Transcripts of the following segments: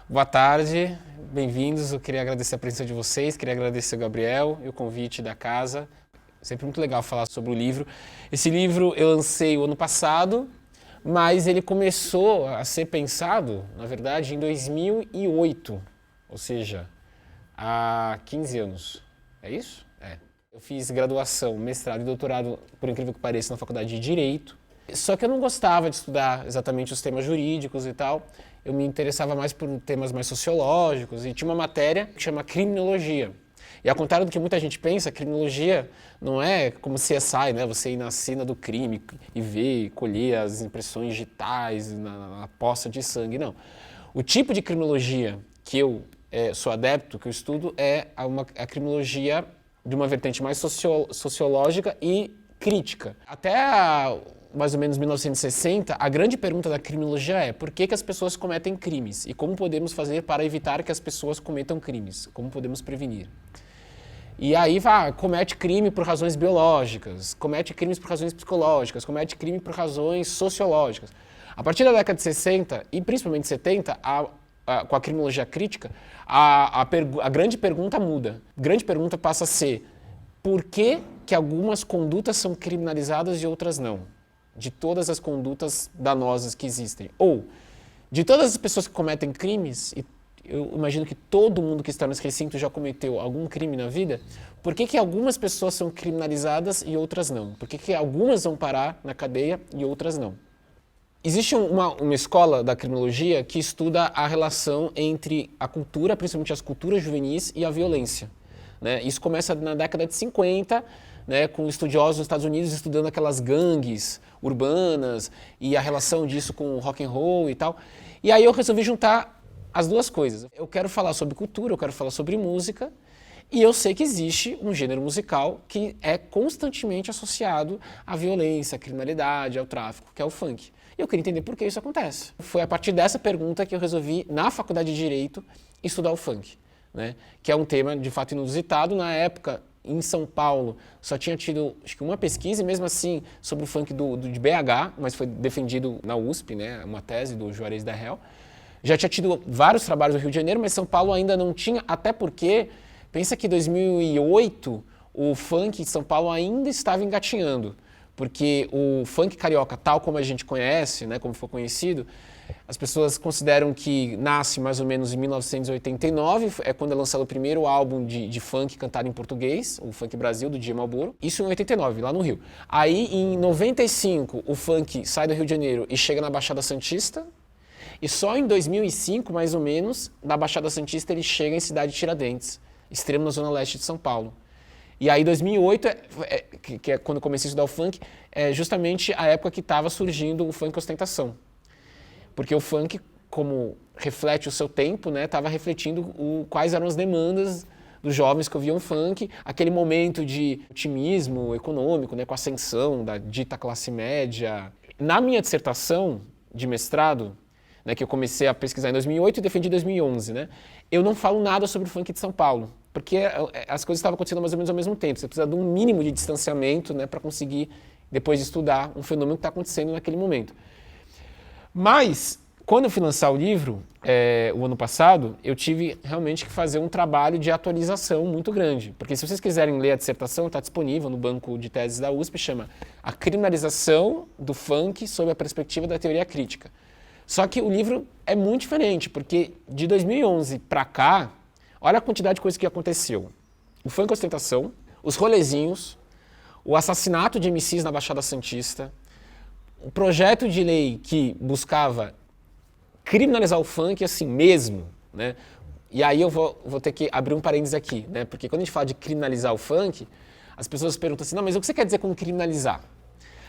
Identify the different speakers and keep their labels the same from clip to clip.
Speaker 1: Boa tarde, bem-vindos. Eu queria agradecer a presença de vocês, queria agradecer o Gabriel e o convite da casa. Sempre muito legal falar sobre o livro. Esse livro eu lancei o ano passado, mas ele começou a ser pensado, na verdade, em 2008, ou seja, há 15 anos. É isso? É. Eu fiz graduação, mestrado e doutorado, por incrível que pareça, na faculdade de Direito. Só que eu não gostava de estudar exatamente os temas jurídicos e tal. Eu me interessava mais por temas mais sociológicos e tinha uma matéria que chama criminologia. E ao contrário do que muita gente pensa, criminologia não é como CSI, né? Você ir na cena do crime e ver, colher as impressões digitais na poça de sangue, não. O tipo de criminologia que eu sou adepto, que eu estudo, é a criminologia de uma vertente mais sociológica e crítica. Até mais ou menos 1960, a grande pergunta da criminologia é por que as pessoas cometem crimes e como podemos fazer para evitar que as pessoas cometam crimes, como podemos prevenir. E aí comete crime por razões biológicas, comete crimes por razões psicológicas, comete crime por razões sociológicas. A partir da década de 60 e principalmente 70, com a criminologia crítica, a grande pergunta muda. A grande pergunta passa a ser por que algumas condutas são criminalizadas e outras não? De todas as condutas danosas que existem. Ou, de todas as pessoas que cometem crimes, e eu imagino que todo mundo que está nesse recinto já cometeu algum crime na vida, por que algumas pessoas são criminalizadas e outras não? Por que algumas vão parar na cadeia e outras não? Existe uma escola da criminologia que estuda a relação entre a cultura, principalmente as culturas juvenis, e a violência. Né? Isso começa na década de 50, né, com estudiosos nos Estados Unidos estudando aquelas gangues urbanas e a relação disso com o rock and roll e tal. E aí eu resolvi juntar as duas coisas. Eu quero falar sobre cultura, eu quero falar sobre música, e eu sei que existe um gênero musical que é constantemente associado à violência, à criminalidade, ao tráfico, que é o funk. E eu queria entender por que isso acontece. Foi a partir dessa pergunta que eu resolvi, na faculdade de Direito, estudar o funk, né, que é um tema de fato inusitado. Na época, em São Paulo, só tinha tido, acho que uma pesquisa, e mesmo assim, sobre o funk de BH, mas foi defendido na USP, né, uma tese do Juarez da Hel. Já tinha tido vários trabalhos no Rio de Janeiro, mas São Paulo ainda não tinha, até porque, pensa que em 2008, o funk em São Paulo ainda estava engatinhando, porque o funk carioca, tal como a gente conhece, né, como foi conhecido, as pessoas consideram que nasce mais ou menos em 1989, é quando é lançado o primeiro álbum de funk cantado em português, o Funk Brasil, do DJ Malboro. Isso em 89, lá no Rio. Aí, em 95, o funk sai do Rio de Janeiro e chega na Baixada Santista. E só em 2005, mais ou menos, da Baixada Santista ele chega em Cidade Tiradentes, extremo na zona leste de São Paulo. E aí 2008, que é quando eu comecei a estudar o funk, é justamente a época que estava surgindo o funk ostentação. Porque o funk, como reflete o seu tempo, né, estava refletindo quais eram as demandas dos jovens que ouviam funk, aquele momento de otimismo econômico, né, com a ascensão da dita classe média. Na minha dissertação de mestrado, né, que eu comecei a pesquisar em 2008 e defendi em 2011, né, eu não falo nada sobre o funk de São Paulo, porque as coisas estavam acontecendo mais ou menos ao mesmo tempo. Você precisa de um mínimo de distanciamento, né, para conseguir, depois de estudar, um fenômeno que está acontecendo naquele momento. Mas, quando eu fui lançar o livro, o ano passado, eu tive realmente que fazer um trabalho de atualização muito grande. Porque se vocês quiserem ler a dissertação, está disponível no banco de teses da USP, chama A Criminalização do Funk sob a Perspectiva da Teoria Crítica. Só que o livro é muito diferente, porque de 2011 para cá, olha a quantidade de coisas que aconteceu. O funk ostentação, os rolezinhos, o assassinato de MCs na Baixada Santista, o projeto de lei que buscava criminalizar o funk assim mesmo, né? E aí eu vou ter que abrir um parênteses aqui, né? Porque quando a gente fala de criminalizar o funk, as pessoas perguntam assim, não, mas o que você quer dizer com criminalizar?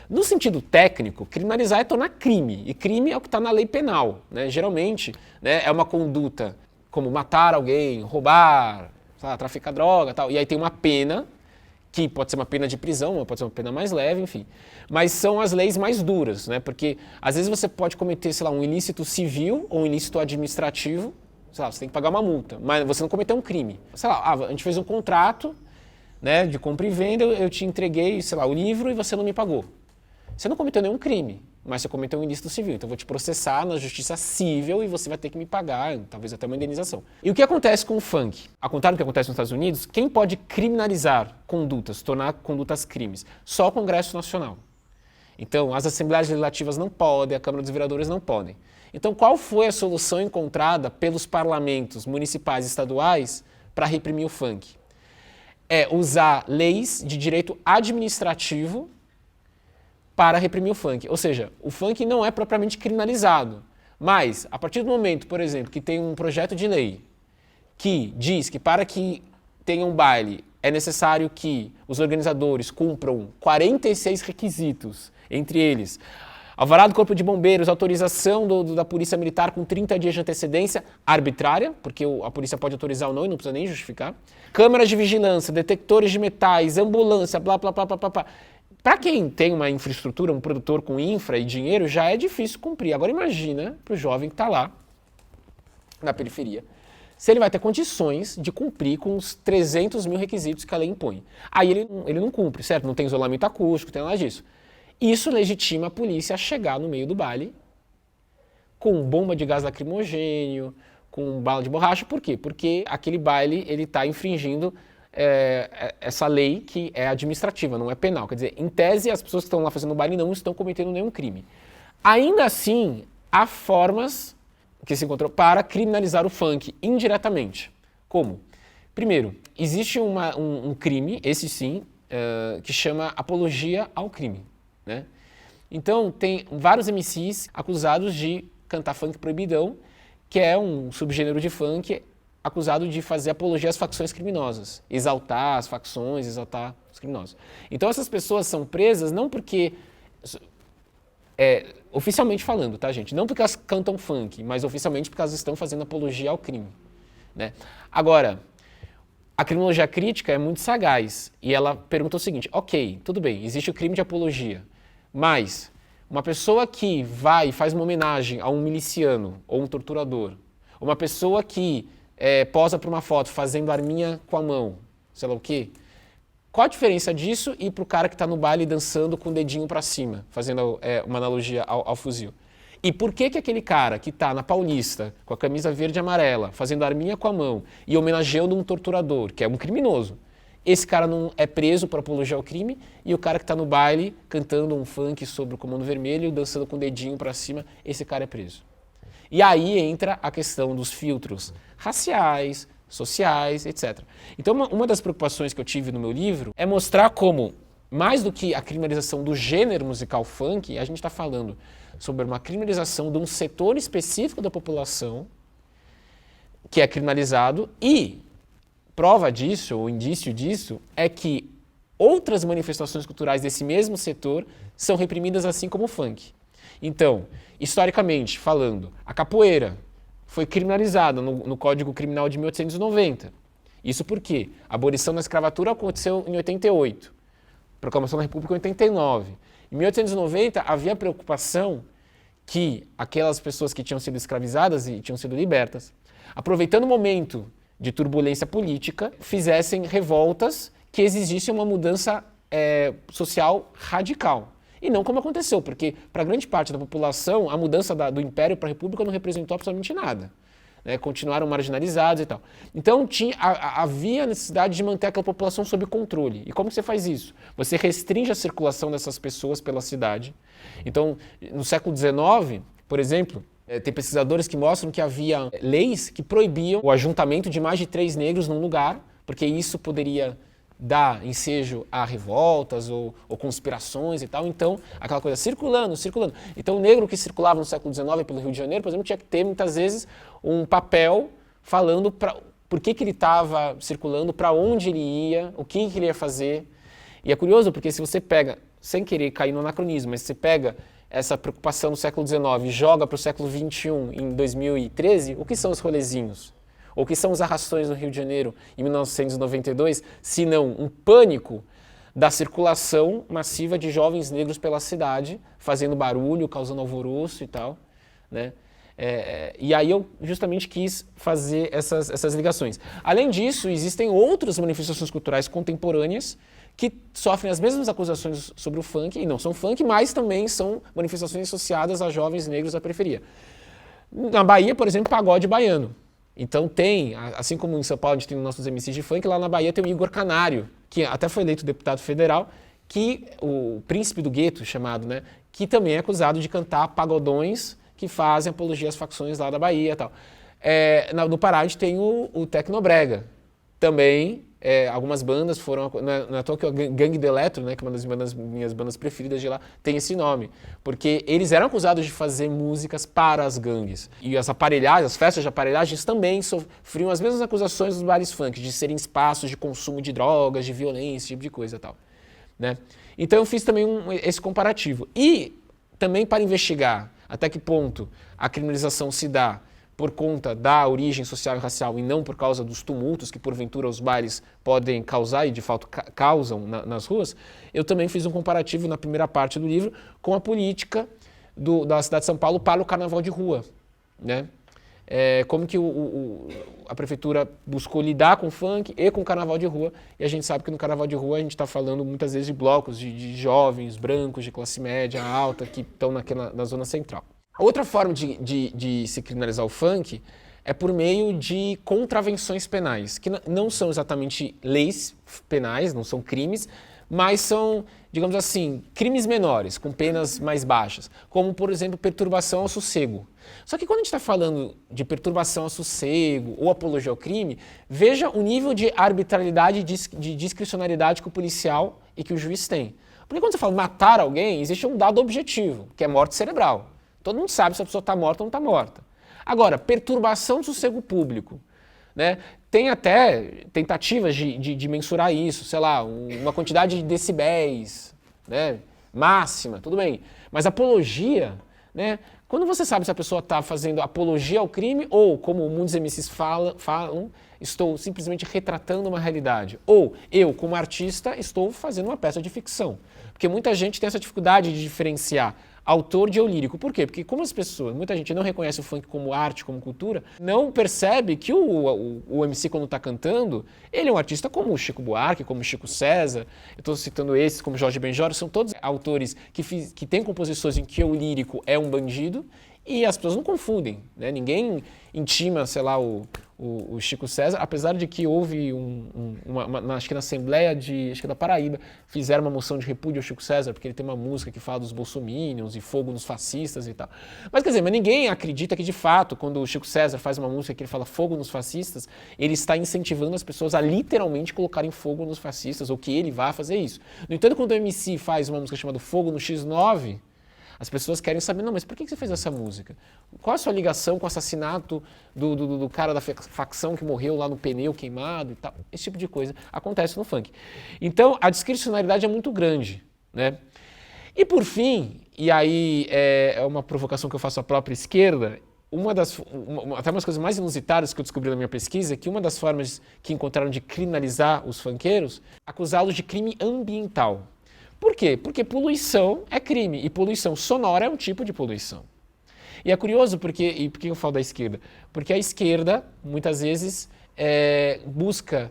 Speaker 1: No sentido técnico, criminalizar é tornar crime, e crime é o que está na lei penal, né? Geralmente, né, é uma conduta como matar alguém, roubar, traficar droga, tal, e aí tem uma pena, que pode ser uma pena de prisão, pode ser uma pena mais leve, enfim. Mas são as leis mais duras, né? Porque às vezes você pode cometer, sei lá, um ilícito civil ou um ilícito administrativo, sei lá, você tem que pagar uma multa, mas você não cometeu um crime. Sei lá, a gente fez um contrato, né, de compra e venda, eu te entreguei, sei lá, o livro e você não me pagou. Você não cometeu nenhum crime, mas você cometeu um ilícito civil. Então eu vou te processar na justiça civil e você vai ter que me pagar, talvez até uma indenização. E o que acontece com o funk? Ao contrário do que acontece nos Estados Unidos, quem pode criminalizar condutas, tornar condutas crimes? Só o Congresso Nacional. Então, as Assembleias Legislativas não podem, a Câmara dos Vereadores não podem. Então, qual foi a solução encontrada pelos parlamentos municipais e estaduais para reprimir o funk? É usar leis de direito administrativo para reprimir o funk. Ou seja, o funk não é propriamente criminalizado, mas a partir do momento, por exemplo, que tem um projeto de lei que diz que para que tenha um baile é necessário que os organizadores cumpram 46 requisitos, entre eles alvará do Corpo de Bombeiros, autorização da Polícia Militar com 30 dias de antecedência, arbitrária, porque a polícia pode autorizar ou não e não precisa nem justificar, câmeras de vigilância, detectores de metais, ambulância, blá, blá, blá, blá, blá, blá. Para quem tem uma infraestrutura, um produtor com infra e dinheiro, já é difícil cumprir. Agora imagina para o jovem que está lá, na periferia, se ele vai ter condições de cumprir com os 300 mil requisitos que a lei impõe. Aí ele não cumpre, certo? Não tem isolamento acústico, não tem nada disso. Isso legitima a polícia a chegar no meio do baile com bomba de gás lacrimogênio, com bala de borracha. Por quê? Porque aquele baile está infringindo essa lei que é administrativa, não é penal. Quer dizer, em tese, as pessoas que estão lá fazendo o baile não estão cometendo nenhum crime. Ainda assim, há formas que se encontrou para criminalizar o funk indiretamente. Como? Primeiro, existe um crime, esse sim, que chama apologia ao crime, né? Então, tem vários MCs acusados de cantar funk proibidão, que é um subgênero de funk acusado de fazer apologia às facções criminosas, exaltar as facções, exaltar os criminosos. Então, essas pessoas são presas não porque... oficialmente falando, tá, gente? Não porque elas cantam funk, mas oficialmente porque elas estão fazendo apologia ao crime, né? Agora, a criminologia crítica é muito sagaz e ela pergunta o seguinte: ok, tudo bem, existe o crime de apologia, mas uma pessoa que vai e faz uma homenagem a um miliciano ou um torturador, uma pessoa que posa para uma foto fazendo arminha com a mão, sei lá o quê, qual a diferença disso e para o cara que está no baile dançando com o dedinho para cima, fazendo uma analogia ao fuzil? E por que aquele cara que está na Paulista, com a camisa verde e amarela, fazendo arminha com a mão e homenageando um torturador, que é um criminoso, esse cara não é preso por apologia ao crime, e o cara que está no baile cantando um funk sobre o Comando Vermelho, dançando com o dedinho para cima, esse cara é preso? E aí entra a questão dos filtros raciais, sociais, etc. Então, uma das preocupações que eu tive no meu livro é mostrar como, mais do que a criminalização do gênero musical funk, a gente está falando sobre uma criminalização de um setor específico da população que é criminalizado, e prova disso, ou indício disso, é que outras manifestações culturais desse mesmo setor são reprimidas assim como o funk. Então, historicamente falando, a capoeira foi criminalizada no Código Criminal de 1890. Isso porque a abolição da escravatura aconteceu em 88, proclamação da República em 89. Em 1890 havia a preocupação que aquelas pessoas que tinham sido escravizadas e tinham sido libertas, aproveitando o momento de turbulência política, fizessem revoltas que exigissem uma mudança social radical. E não como aconteceu, porque para grande parte da população a mudança do Império para a República não representou absolutamente nada. Continuaram marginalizados e tal. Então havia necessidade de manter aquela população sob controle. E como você faz isso? Você restringe a circulação dessas pessoas pela cidade. Então, no século XIX, por exemplo, tem pesquisadores que mostram que havia leis que proibiam o ajuntamento de mais de 3 negros num lugar, porque isso poderia dar ensejo a revoltas ou conspirações e tal. Então, aquela coisa circulando. Então, o negro que circulava no século XIX pelo Rio de Janeiro, por exemplo, tinha que ter, muitas vezes, um papel falando por que ele estava circulando, para onde ele ia, o que ele ia fazer. E é curioso, porque se você pega, sem querer cair no anacronismo, mas se você pega essa preocupação do século XIX e joga para o século XXI, em 2013, o que são os rolezinhos? Ou o que são os arrastões no Rio de Janeiro em 1992, se não um pânico da circulação massiva de jovens negros pela cidade, fazendo barulho, causando alvoroço e tal, né? E aí eu justamente quis fazer essas ligações. Além disso, existem outras manifestações culturais contemporâneas que sofrem as mesmas acusações sobre o funk, e não são funk, mas também são manifestações associadas a jovens negros da periferia. Na Bahia, por exemplo, pagode baiano. Então tem, assim como em São Paulo a gente tem os nossos MCs de funk, lá na Bahia tem o Igor Canário, que até foi eleito deputado federal, que o príncipe do gueto, chamado, né, que também é acusado de cantar pagodões que fazem apologia às facções lá da Bahia e tal. No Pará a gente tem o Tecnobrega. Também algumas bandas foram, não é à toa que o Gangue do Eletro, né, que é uma das minhas bandas preferidas de lá, tem esse nome. Porque eles eram acusados de fazer músicas para as gangues. E as aparelhagens, as festas de aparelhagens também sofriam as mesmas acusações dos bares funk, de serem espaços de consumo de drogas, de violência, esse tipo de coisa e tal. Né? Então eu fiz também esse comparativo. E também para investigar até que ponto a criminalização se dá por conta da origem social e racial e não por causa dos tumultos que porventura os bares podem causar e de fato causam nas ruas, eu também fiz um comparativo na primeira parte do livro com a política da cidade de São Paulo para o carnaval de rua. Né? Como que a prefeitura buscou lidar com o funk e com o carnaval de rua, e a gente sabe que no carnaval de rua a gente está falando muitas vezes de blocos de jovens, brancos, de classe média, alta, que estão na zona central. A outra forma de se criminalizar o funk é por meio de contravenções penais, que não são exatamente leis penais, não são crimes, mas são, digamos assim, crimes menores, com penas mais baixas, como, por exemplo, perturbação ao sossego. Só que quando a gente está falando de perturbação ao sossego ou apologia ao crime, veja o nível de arbitrariedade e de discricionariedade que o policial e que o juiz tem. Porque quando você fala matar alguém, existe um dado objetivo, que é morte cerebral. Todo mundo sabe se a pessoa está morta ou não está morta. Agora, perturbação do sossego público. Né? Tem até tentativas de mensurar isso, sei lá, uma quantidade de decibéis, né? Máxima, tudo bem. Mas apologia, né? Quando você sabe se a pessoa está fazendo apologia ao crime ou, como muitos MCs falam, estou simplesmente retratando uma realidade. Ou eu, como artista, estou fazendo uma peça de ficção. Porque muita gente tem essa dificuldade de diferenciar autor de eu lírico. Por quê? Porque como muita gente não reconhece o funk como arte, como cultura, não percebe que o MC quando está cantando, ele é um artista como o Chico Buarque, como o Chico César, eu estou citando esses como Jorge Benjor, são todos autores que têm composições em que o lírico é um bandido e as pessoas não confundem, né? Ninguém intima, sei lá, o Chico César, apesar de que houve acho que na Assembleia acho que da Paraíba, fizeram uma moção de repúdio ao Chico César, porque ele tem uma música que fala dos bolsominions e fogo nos fascistas e tal. Mas quer dizer, ninguém acredita que de fato, quando o Chico César faz uma música que ele fala fogo nos fascistas, ele está incentivando as pessoas a literalmente colocarem fogo nos fascistas, ou que ele vá fazer isso. No entanto, quando o MC faz uma música chamada Fogo no X9, as pessoas querem saber, não, mas por que você fez essa música? Qual a sua ligação com o assassinato do cara da facção que morreu lá no pneu queimado e tal? Esse tipo de coisa acontece no funk. Então, a discricionariedade é muito grande, né? E por fim, e aí é uma provocação que eu faço à própria esquerda, até umas coisas mais inusitadas que eu descobri na minha pesquisa, é que uma das formas que encontraram de criminalizar os funkeiros, acusá-los de crime ambiental. Por quê? Porque poluição é crime e poluição sonora é um tipo de poluição. E é curioso por que eu falo da esquerda? Porque a esquerda, muitas vezes, busca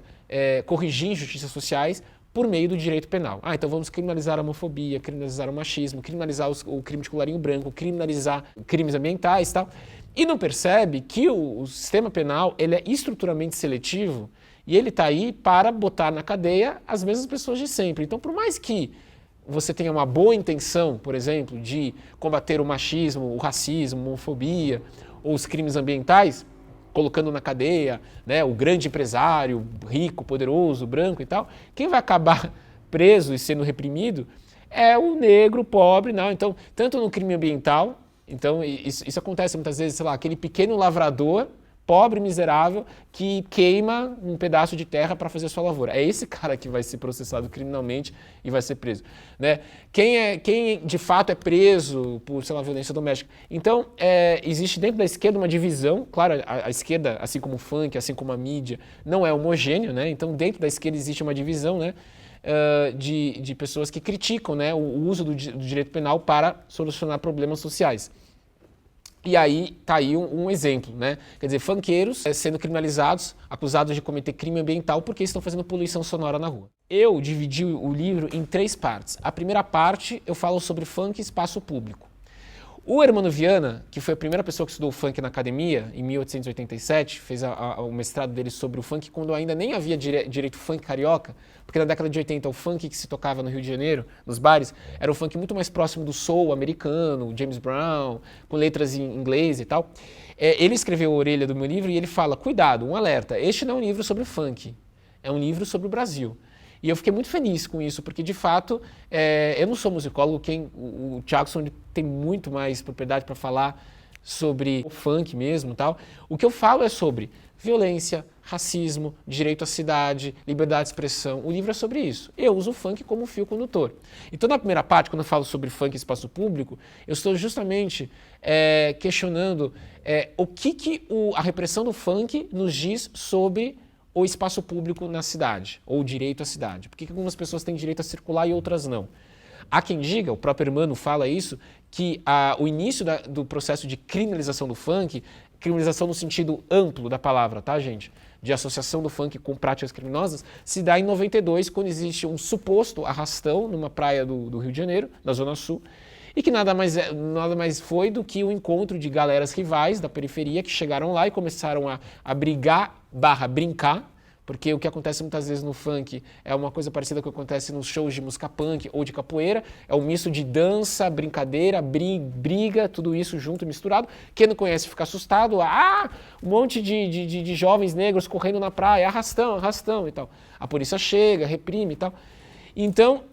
Speaker 1: corrigir injustiças sociais por meio do direito penal. Então vamos criminalizar a homofobia, criminalizar o machismo, criminalizar o crime de colarinho branco, criminalizar crimes ambientais e tal. E não percebe que o sistema penal ele é estruturalmente seletivo e ele está aí para botar na cadeia as mesmas pessoas de sempre. Então, por mais que você tenha uma boa intenção, por exemplo, de combater o machismo, o racismo, a homofobia ou os crimes ambientais, colocando na cadeia, né, o grande empresário, rico, poderoso, branco e tal, quem vai acabar preso e sendo reprimido é o negro, pobre, não. Então, tanto no crime ambiental, então isso acontece muitas vezes, sei lá, aquele pequeno lavrador, pobre, miserável, que queima um pedaço de terra para fazer sua lavoura. É esse cara que vai ser processado criminalmente e vai ser preso. Né? Quem de fato é preso por, sei lá, violência doméstica. Então, existe dentro da esquerda uma divisão, claro, a esquerda, assim como o funk, assim como a mídia, não é homogêneo, né? Então dentro da esquerda existe uma divisão, né? De pessoas que criticam, né, o uso do direito penal para solucionar problemas sociais. E aí tá aí um exemplo, né? Quer dizer, funkeiros sendo criminalizados, acusados de cometer crime ambiental porque estão fazendo poluição sonora na rua. Eu dividi o livro em 3 partes. A primeira parte eu falo sobre funk e espaço público. O Hermano Viana, que foi a primeira pessoa que estudou funk na academia, em 1887, fez o mestrado dele sobre o funk quando ainda nem havia direito funk carioca, porque na década de 80 o funk que se tocava no Rio de Janeiro, nos bares, era um funk muito mais próximo do soul americano, James Brown, com letras em inglês e tal. Ele escreveu a orelha do meu livro e ele fala, cuidado, um alerta, este não é um livro sobre funk, é um livro sobre o Brasil. E eu fiquei muito feliz com isso, porque de fato, eu não sou musicólogo, o Thiagson tem muito mais propriedade para falar sobre o funk mesmo e tal. O que eu falo é sobre violência, racismo, direito à cidade, liberdade de expressão. O livro é sobre isso. Eu uso o funk como fio condutor. Então, na primeira parte, quando eu falo sobre funk e espaço público, eu estou justamente questionando o que a repressão do funk nos diz sobre o espaço público na cidade, ou o direito à cidade. Por que algumas pessoas têm direito a circular e outras não? Há quem diga, o próprio Hermano fala isso, que o início do processo de criminalização do funk, criminalização no sentido amplo da palavra, tá, gente? De associação do funk com práticas criminosas, se dá em 92, quando existe um suposto arrastão numa praia do Rio de Janeiro, da Zona Sul, e que nada mais foi do que o encontro de galeras rivais da periferia que chegaram lá e começaram a brigar/brincar, porque o que acontece muitas vezes no funk é uma coisa parecida com o que acontece nos shows de música punk ou de capoeira, é um misto de dança, brincadeira, briga, tudo isso junto e misturado. Quem não conhece fica assustado, um monte de jovens negros correndo na praia, arrastão e tal. A polícia chega, reprime e tal. Então,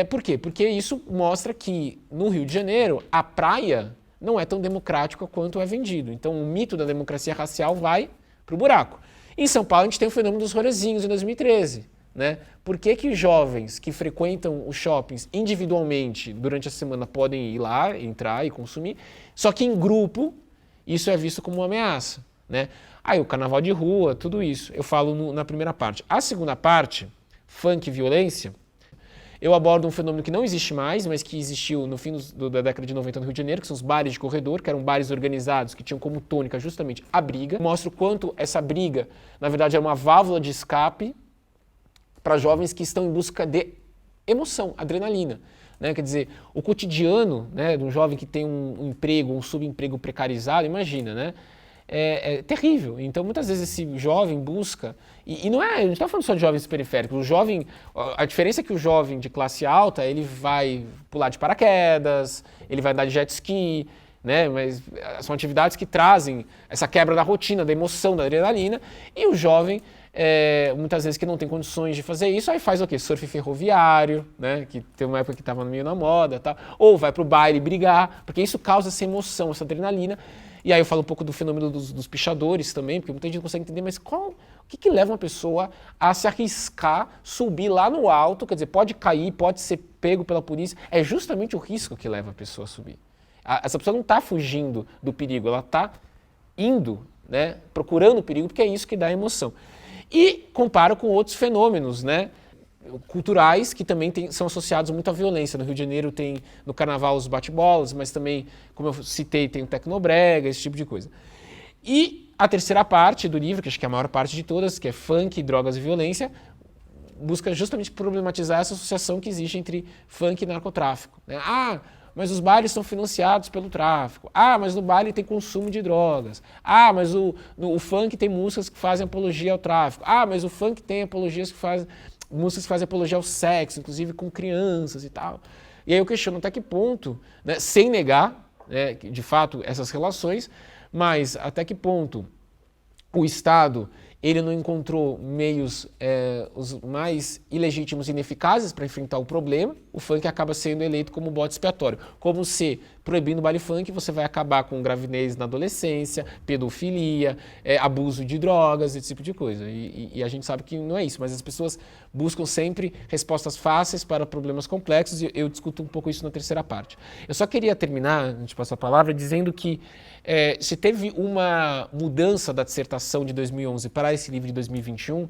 Speaker 1: por quê? Porque isso mostra que no Rio de Janeiro a praia não é tão democrática quanto é vendido. Então o mito da democracia racial vai para o buraco. Em São Paulo a gente tem o fenômeno dos rolezinhos em 2013. Né? Por que os jovens que frequentam os shoppings individualmente durante a semana podem ir lá, entrar e consumir, só que em grupo isso é visto como uma ameaça. Né? Aí o carnaval de rua, tudo isso, eu falo na primeira parte. A segunda parte, funk e violência, eu abordo um fenômeno que não existe mais, mas que existiu no fim da década de 90 no Rio de Janeiro, que são os bares de corredor, que eram bares organizados, que tinham como tônica justamente a briga. Mostra o quanto essa briga, na verdade, é uma válvula de escape para jovens que estão em busca de emoção, adrenalina. Né? Quer dizer, o cotidiano, né, de um jovem que tem um emprego, um subemprego precarizado, imagina, né? É terrível. Então, muitas vezes esse jovem busca, e não é, a gente não está falando só de jovens periféricos, o jovem, a diferença é que o jovem de classe alta, ele vai pular de paraquedas, ele vai andar de jet ski, né? Mas são atividades que trazem essa quebra da rotina, da emoção, da adrenalina, e o jovem, muitas vezes que não tem condições de fazer isso, aí faz o quê? Surf ferroviário, né? Que tem uma época que estava meio na moda, tá? Ou vai pro baile brigar, porque isso causa essa emoção, essa adrenalina. E aí eu falo um pouco do fenômeno dos pichadores também, porque muita gente não consegue entender, mas o que leva uma pessoa a se arriscar, subir lá no alto, quer dizer, pode cair, pode ser pego pela polícia, é justamente o risco que leva a pessoa a subir. Essa pessoa não está fugindo do perigo, ela está indo, né, procurando o perigo, porque é isso que dá emoção. E comparo com outros fenômenos, né, culturais que também são associados muito à violência. No Rio de Janeiro tem no carnaval os bate-bolas, mas também, como eu citei, tem o tecnobrega, esse tipo de coisa. E a terceira parte do livro, que acho que é a maior parte de todas, que é funk, drogas e violência, busca justamente problematizar essa associação que existe entre funk e narcotráfico. Né? Mas os bailes são financiados pelo tráfico. Mas no baile tem consumo de drogas. Mas o funk tem músicas que fazem apologia ao tráfico. Mas o funk tem músicas que fazem apologia ao sexo, inclusive com crianças e tal. E aí eu questiono até que ponto, né, sem negar, né, de fato, essas relações, mas até que ponto o Estado ele não encontrou meios os mais ilegítimos e ineficazes para enfrentar o problema, o funk acaba sendo eleito como bode expiatório. Como se, proibindo o baile funk, você vai acabar com gravidez na adolescência, pedofilia, abuso de drogas, esse tipo de coisa. E a gente sabe que não é isso, mas as pessoas buscam sempre respostas fáceis para problemas complexos e eu discuto um pouco isso na terceira parte. Eu só queria terminar, antes de passar a palavra, dizendo que se teve uma mudança da dissertação de 2011 para esse livro de 2021,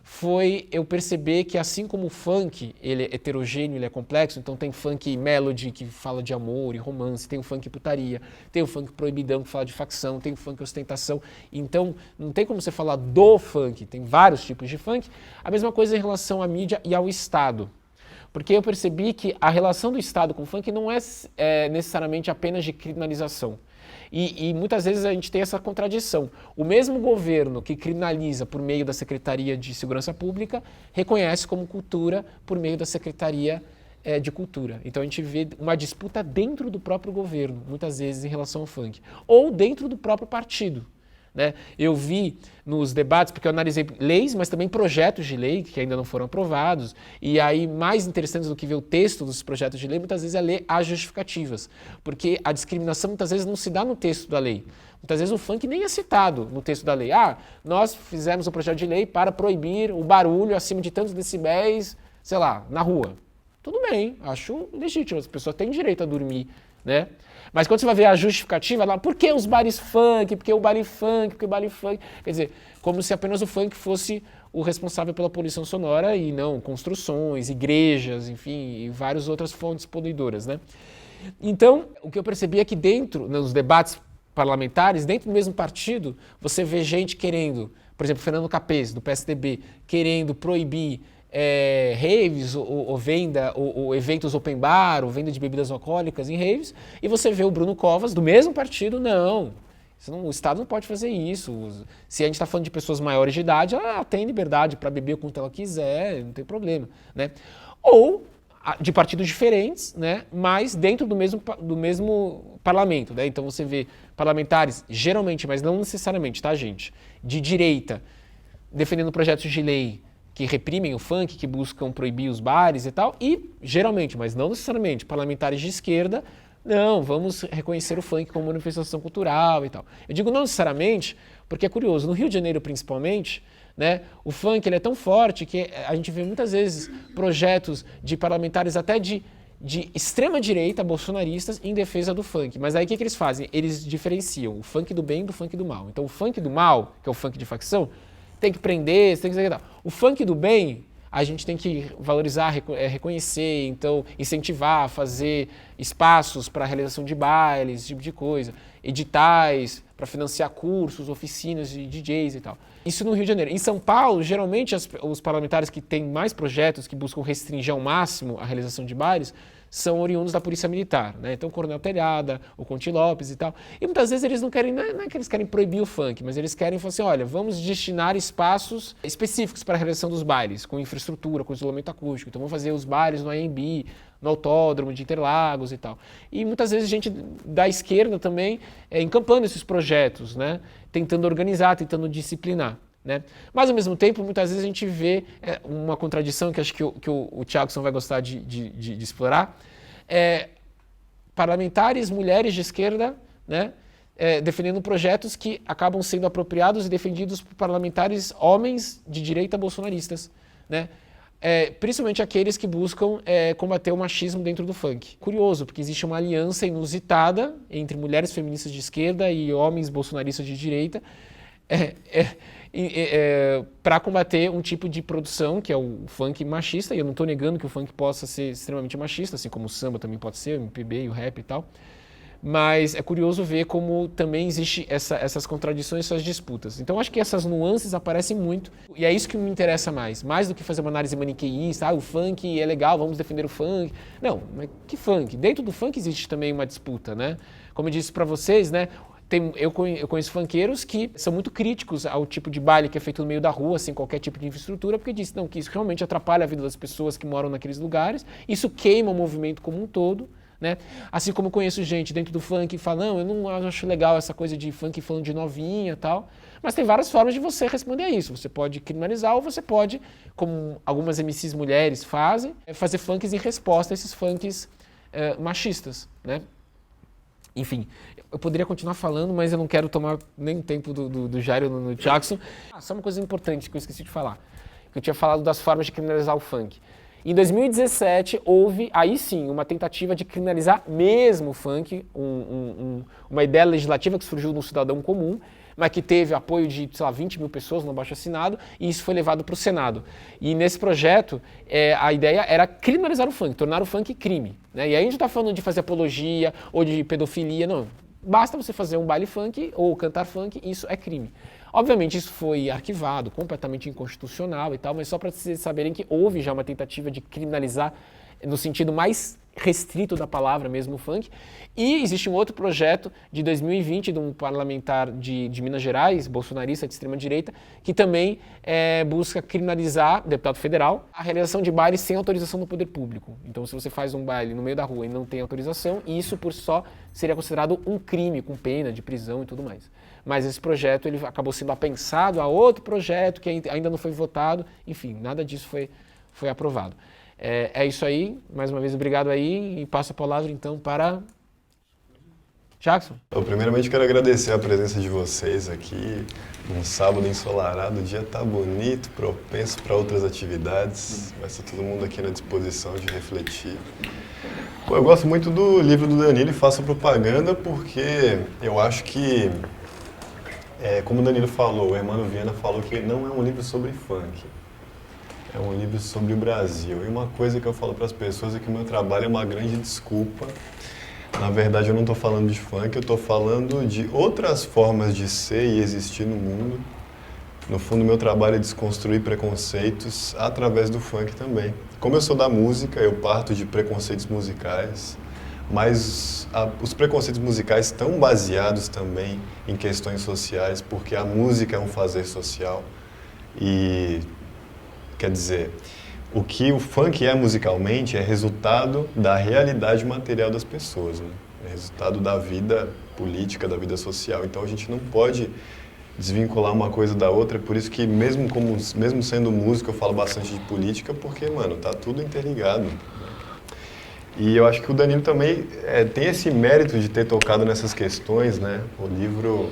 Speaker 1: foi eu perceber que assim como o funk, ele é heterogêneo, ele é complexo, então tem funk melody que fala de amor e romance, tem o funk putaria, tem o funk proibidão que fala de facção, tem o funk ostentação, então não tem como você falar do funk, tem vários tipos de funk. A mesma coisa em relação à mídia e ao Estado. Porque eu percebi que a relação do Estado com o funk não é necessariamente apenas de criminalização. E muitas vezes a gente tem essa contradição. O mesmo governo que criminaliza por meio da Secretaria de Segurança Pública reconhece como cultura por meio da Secretaria de Cultura. Então a gente vê uma disputa dentro do próprio governo, muitas vezes em relação ao funk. Ou dentro do próprio partido. Né? Eu vi nos debates, porque eu analisei leis, mas também projetos de lei que ainda não foram aprovados, e aí mais interessante do que ver o texto dos projetos de lei, muitas vezes é ler as justificativas, porque a discriminação muitas vezes não se dá no texto da lei. Muitas vezes o funk nem é citado no texto da lei. Nós fizemos um projeto de lei para proibir o barulho acima de tantos decibéis, sei lá, na rua. Tudo bem, acho legítimo, as pessoas têm direito a dormir, né? Mas quando você vai ver a justificativa, lá, por que os bares funk? Por que o baile funk? Por que o baile funk? Quer dizer, como se apenas o funk fosse o responsável pela poluição sonora e não construções, igrejas, enfim, e várias outras fontes poluidoras, né? Então, o que eu percebi é que dentro, nos debates parlamentares, dentro do mesmo partido, você vê gente querendo, por exemplo, Fernando Capês, do PSDB, querendo proibir raves ou venda, ou eventos open bar, ou venda de bebidas alcoólicas em raves, e você vê o Bruno Covas, do mesmo partido, o Estado não pode fazer isso. Se a gente está falando de pessoas maiores de idade, ela tem liberdade para beber o quanto ela quiser, não tem problema. Né? Ou de partidos diferentes, né? Mas dentro do mesmo parlamento. Né? Então você vê parlamentares, geralmente, mas não necessariamente, tá, gente? De direita, defendendo projetos de lei que reprimem o funk, que buscam proibir os bares e tal, e geralmente, mas não necessariamente, parlamentares de esquerda, não, vamos reconhecer o funk como manifestação cultural e tal. Eu digo não necessariamente, porque é curioso, no Rio de Janeiro principalmente, né, o funk ele é tão forte que a gente vê muitas vezes projetos de parlamentares até de extrema-direita, bolsonaristas, em defesa do funk. Mas aí o que eles fazem? Eles diferenciam o funk do bem do funk do mal. Então o funk do mal, que é o funk de facção, tem que prender, tem que... O funk do bem, a gente tem que valorizar, reconhecer, então incentivar, fazer espaços para a realização de bailes, esse tipo de coisa, editais para financiar cursos, oficinas de DJs e tal. Isso no Rio de Janeiro. Em São Paulo, geralmente os parlamentares que têm mais projetos, que buscam restringir ao máximo a realização de bailes, são oriundos da Polícia Militar, né? Então, o Coronel Telhada, o Conte Lopes e tal. E muitas vezes eles não querem, não é que eles querem proibir o funk, mas eles querem falar assim, olha, vamos destinar espaços específicos para a realização dos bailes, com infraestrutura, com isolamento acústico. Então, vamos fazer os bailes no AMB, no Autódromo de Interlagos e tal. E muitas vezes gente da esquerda também encampando esses projetos, né? Tentando organizar, tentando disciplinar. Né? Mas, ao mesmo tempo, muitas vezes a gente vê uma contradição que acho que o Thiagson vai gostar de explorar. Parlamentares, mulheres de esquerda, né? Defendendo projetos que acabam sendo apropriados e defendidos por parlamentares homens de direita bolsonaristas. Né? Principalmente aqueles que buscam combater o machismo dentro do funk. Curioso, porque existe uma aliança inusitada entre mulheres feministas de esquerda e homens bolsonaristas de direita, para combater um tipo de produção que é o funk machista, e eu não estou negando que o funk possa ser extremamente machista, assim como o samba também pode ser, o MPB e o rap e tal, mas é curioso ver como também existe essas contradições, essas disputas. Então acho que essas nuances aparecem muito, e é isso que me interessa mais do que fazer uma análise maniqueísta, o funk é legal, vamos defender o funk. Não, mas que funk? Dentro do funk existe também uma disputa, né? Como eu disse para vocês, né? Eu conheço funkeiros que são muito críticos ao tipo de baile que é feito no meio da rua, sem qualquer tipo de infraestrutura, porque dizem que isso realmente atrapalha a vida das pessoas que moram naqueles lugares, isso queima o movimento como um todo, né? Assim como eu conheço gente dentro do funk que fala, não, eu não acho legal essa coisa de funk falando de novinha e tal, mas tem várias formas de você responder a isso. Você pode criminalizar ou você pode, como algumas MCs mulheres fazem, fazer funks em resposta a esses funks machistas, né? Enfim, eu poderia continuar falando, mas eu não quero tomar nem o tempo do Jairo no Thiagson. Só uma coisa importante que eu esqueci de falar. Eu tinha falado das formas de criminalizar o funk. Em 2017, houve, aí sim, uma tentativa de criminalizar mesmo o funk, uma ideia legislativa que surgiu no cidadão comum, mas que teve apoio de, sei lá, 20 mil pessoas no abaixo-assinado, e isso foi levado para o Senado. E nesse projeto, a ideia era criminalizar o funk, tornar o funk crime. Né? E aí a gente não está falando de fazer apologia ou de pedofilia, não. Basta você fazer um baile funk ou cantar funk, isso é crime. Obviamente isso foi arquivado, completamente inconstitucional e tal, mas só para vocês saberem que houve já uma tentativa de criminalizar no sentido mais restrito da palavra mesmo o funk. E existe um outro projeto de 2020 de um parlamentar de Minas Gerais, bolsonarista de extrema-direita, que também busca criminalizar, deputado federal, a realização de bailes sem autorização do poder público. Então, se você faz um baile no meio da rua e não tem autorização, isso por só seria considerado um crime, com pena de prisão e tudo mais. Mas esse projeto ele acabou sendo apensado a outro projeto que ainda não foi votado, enfim, nada disso foi aprovado. É isso aí, mais uma vez obrigado aí e passo a palavra então para Jackson.
Speaker 2: Eu primeiramente quero agradecer a presença de vocês aqui, um sábado ensolarado, o dia tá bonito, propenso para outras atividades, vai estar todo mundo aqui na disposição de refletir. Pô, eu gosto muito do livro do Danilo e faço propaganda porque eu acho que, como o Danilo falou, o Hermano Viana falou que não é um livro sobre funk. É um livro sobre o Brasil. E uma coisa que eu falo para as pessoas é que o meu trabalho é uma grande desculpa. Na verdade, eu não estou falando de funk, eu estou falando de outras formas de ser e existir no mundo. No fundo, o meu trabalho é desconstruir preconceitos através do funk também. Como eu sou da música, eu parto de preconceitos musicais, mas os preconceitos musicais estão baseados também em questões sociais, porque a música é um fazer social. E quer dizer, o que o funk é musicalmente é resultado da realidade material das pessoas, né? É resultado da vida política, da vida social. Então a gente não pode desvincular uma coisa da outra, é por isso que mesmo sendo músico eu falo bastante de política, porque, mano, tá tudo interligado. E eu acho que o Danilo também tem esse mérito de ter tocado nessas questões, né? O livro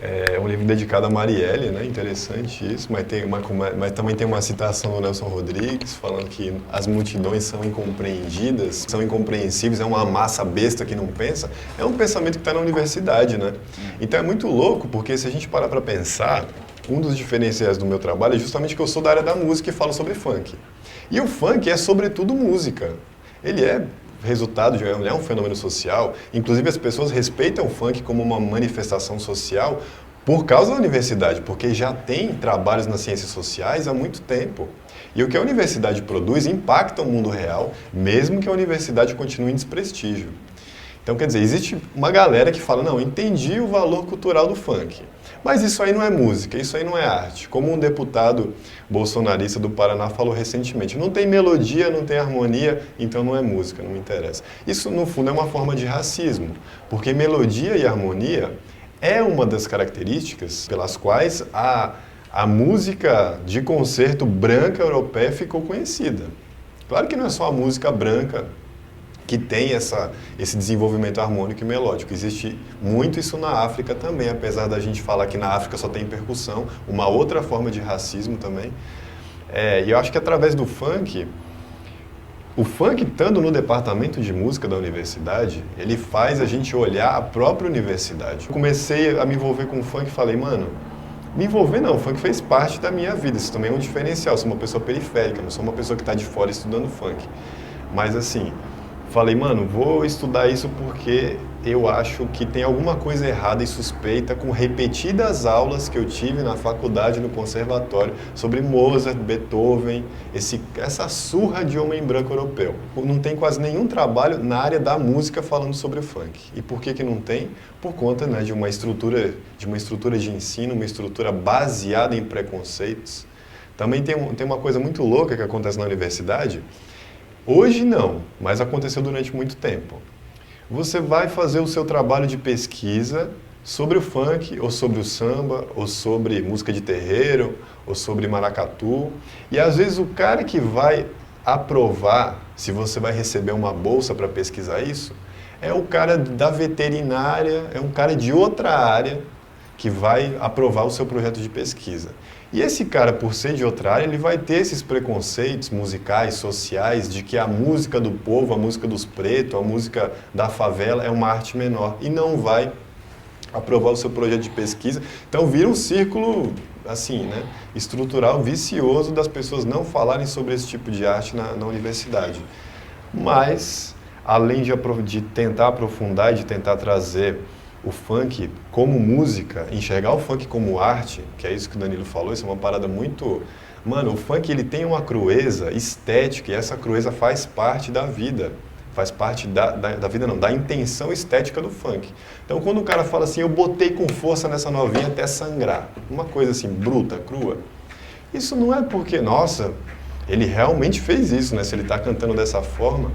Speaker 2: é um livro dedicado a Marielle, né? Interessante isso, mas também tem uma citação do Nelson Rodrigues falando que as multidões são incompreendidas, são incompreensíveis, é uma massa besta que não pensa. É um pensamento que está na universidade, né? Então é muito louco, porque se a gente parar para pensar, um dos diferenciais do meu trabalho é justamente que eu sou da área da música e falo sobre funk. E o funk é sobretudo música. Ele é resultado é um fenômeno social. Inclusive, as pessoas respeitam o funk como uma manifestação social por causa da universidade, porque já tem trabalhos nas ciências sociais há muito tempo. E o que a universidade produz impacta o mundo real, mesmo que a universidade continue em desprestígio. Então, quer dizer, existe uma galera que fala, não, entendi o valor cultural do funk, mas isso aí não é música, isso aí não é arte. Como um deputado bolsonarista do Paraná falou recentemente, não tem melodia, não tem harmonia, então não é música, não me interessa. Isso, no fundo, é uma forma de racismo, porque melodia e harmonia é uma das características pelas quais a música de concerto branca europeia ficou conhecida. Claro que não é só a música branca que tem esse desenvolvimento harmônico e melódico. Existe muito isso na África também, apesar da gente falar que na África só tem percussão, uma outra forma de racismo também. E eu acho que através do funk, o funk estando no departamento de música da universidade, ele faz a gente olhar a própria universidade. Eu comecei a me envolver com o funk e falei, mano, me envolver não, o funk fez parte da minha vida, isso também é um diferencial, eu sou uma pessoa periférica, não sou uma pessoa que está de fora estudando funk. Mas assim, falei, mano, vou estudar isso porque eu acho que tem alguma coisa errada e suspeita com repetidas aulas que eu tive na faculdade, no conservatório, sobre Mozart, Beethoven, essa surra de homem branco europeu. Não tem quase nenhum trabalho na área da música falando sobre o funk. E por que não tem? Por conta, né, de uma estrutura de ensino, uma estrutura baseada em preconceitos. Também tem uma coisa muito louca que acontece na universidade. Hoje não, mas aconteceu durante muito tempo. Você vai fazer o seu trabalho de pesquisa sobre o funk, ou sobre o samba, ou sobre música de terreiro, ou sobre maracatu. E às vezes o cara que vai aprovar se você vai receber uma bolsa para pesquisar isso, é o cara da veterinária, é um cara de outra área que vai aprovar o seu projeto de pesquisa. E esse cara, por ser de outra área, ele vai ter esses preconceitos musicais, sociais, de que a música do povo, a música dos pretos, a música da favela é uma arte menor. E não vai aprovar o seu projeto de pesquisa. Então vira um círculo, assim, né, estrutural, vicioso das pessoas não falarem sobre esse tipo de arte na universidade. Mas, além de tentar aprofundar e de tentar trazer o funk como música, enxergar o funk como arte, que é isso que o Danilo falou, isso é uma parada muito... Mano, o funk ele tem uma crueza estética e essa crueza faz parte da vida. Faz parte da vida não, da intenção estética do funk. Então quando o cara fala assim, eu botei com força nessa novinha até sangrar, uma coisa assim, bruta, crua, isso não é porque, nossa, ele realmente fez isso, né? Se ele está cantando dessa forma,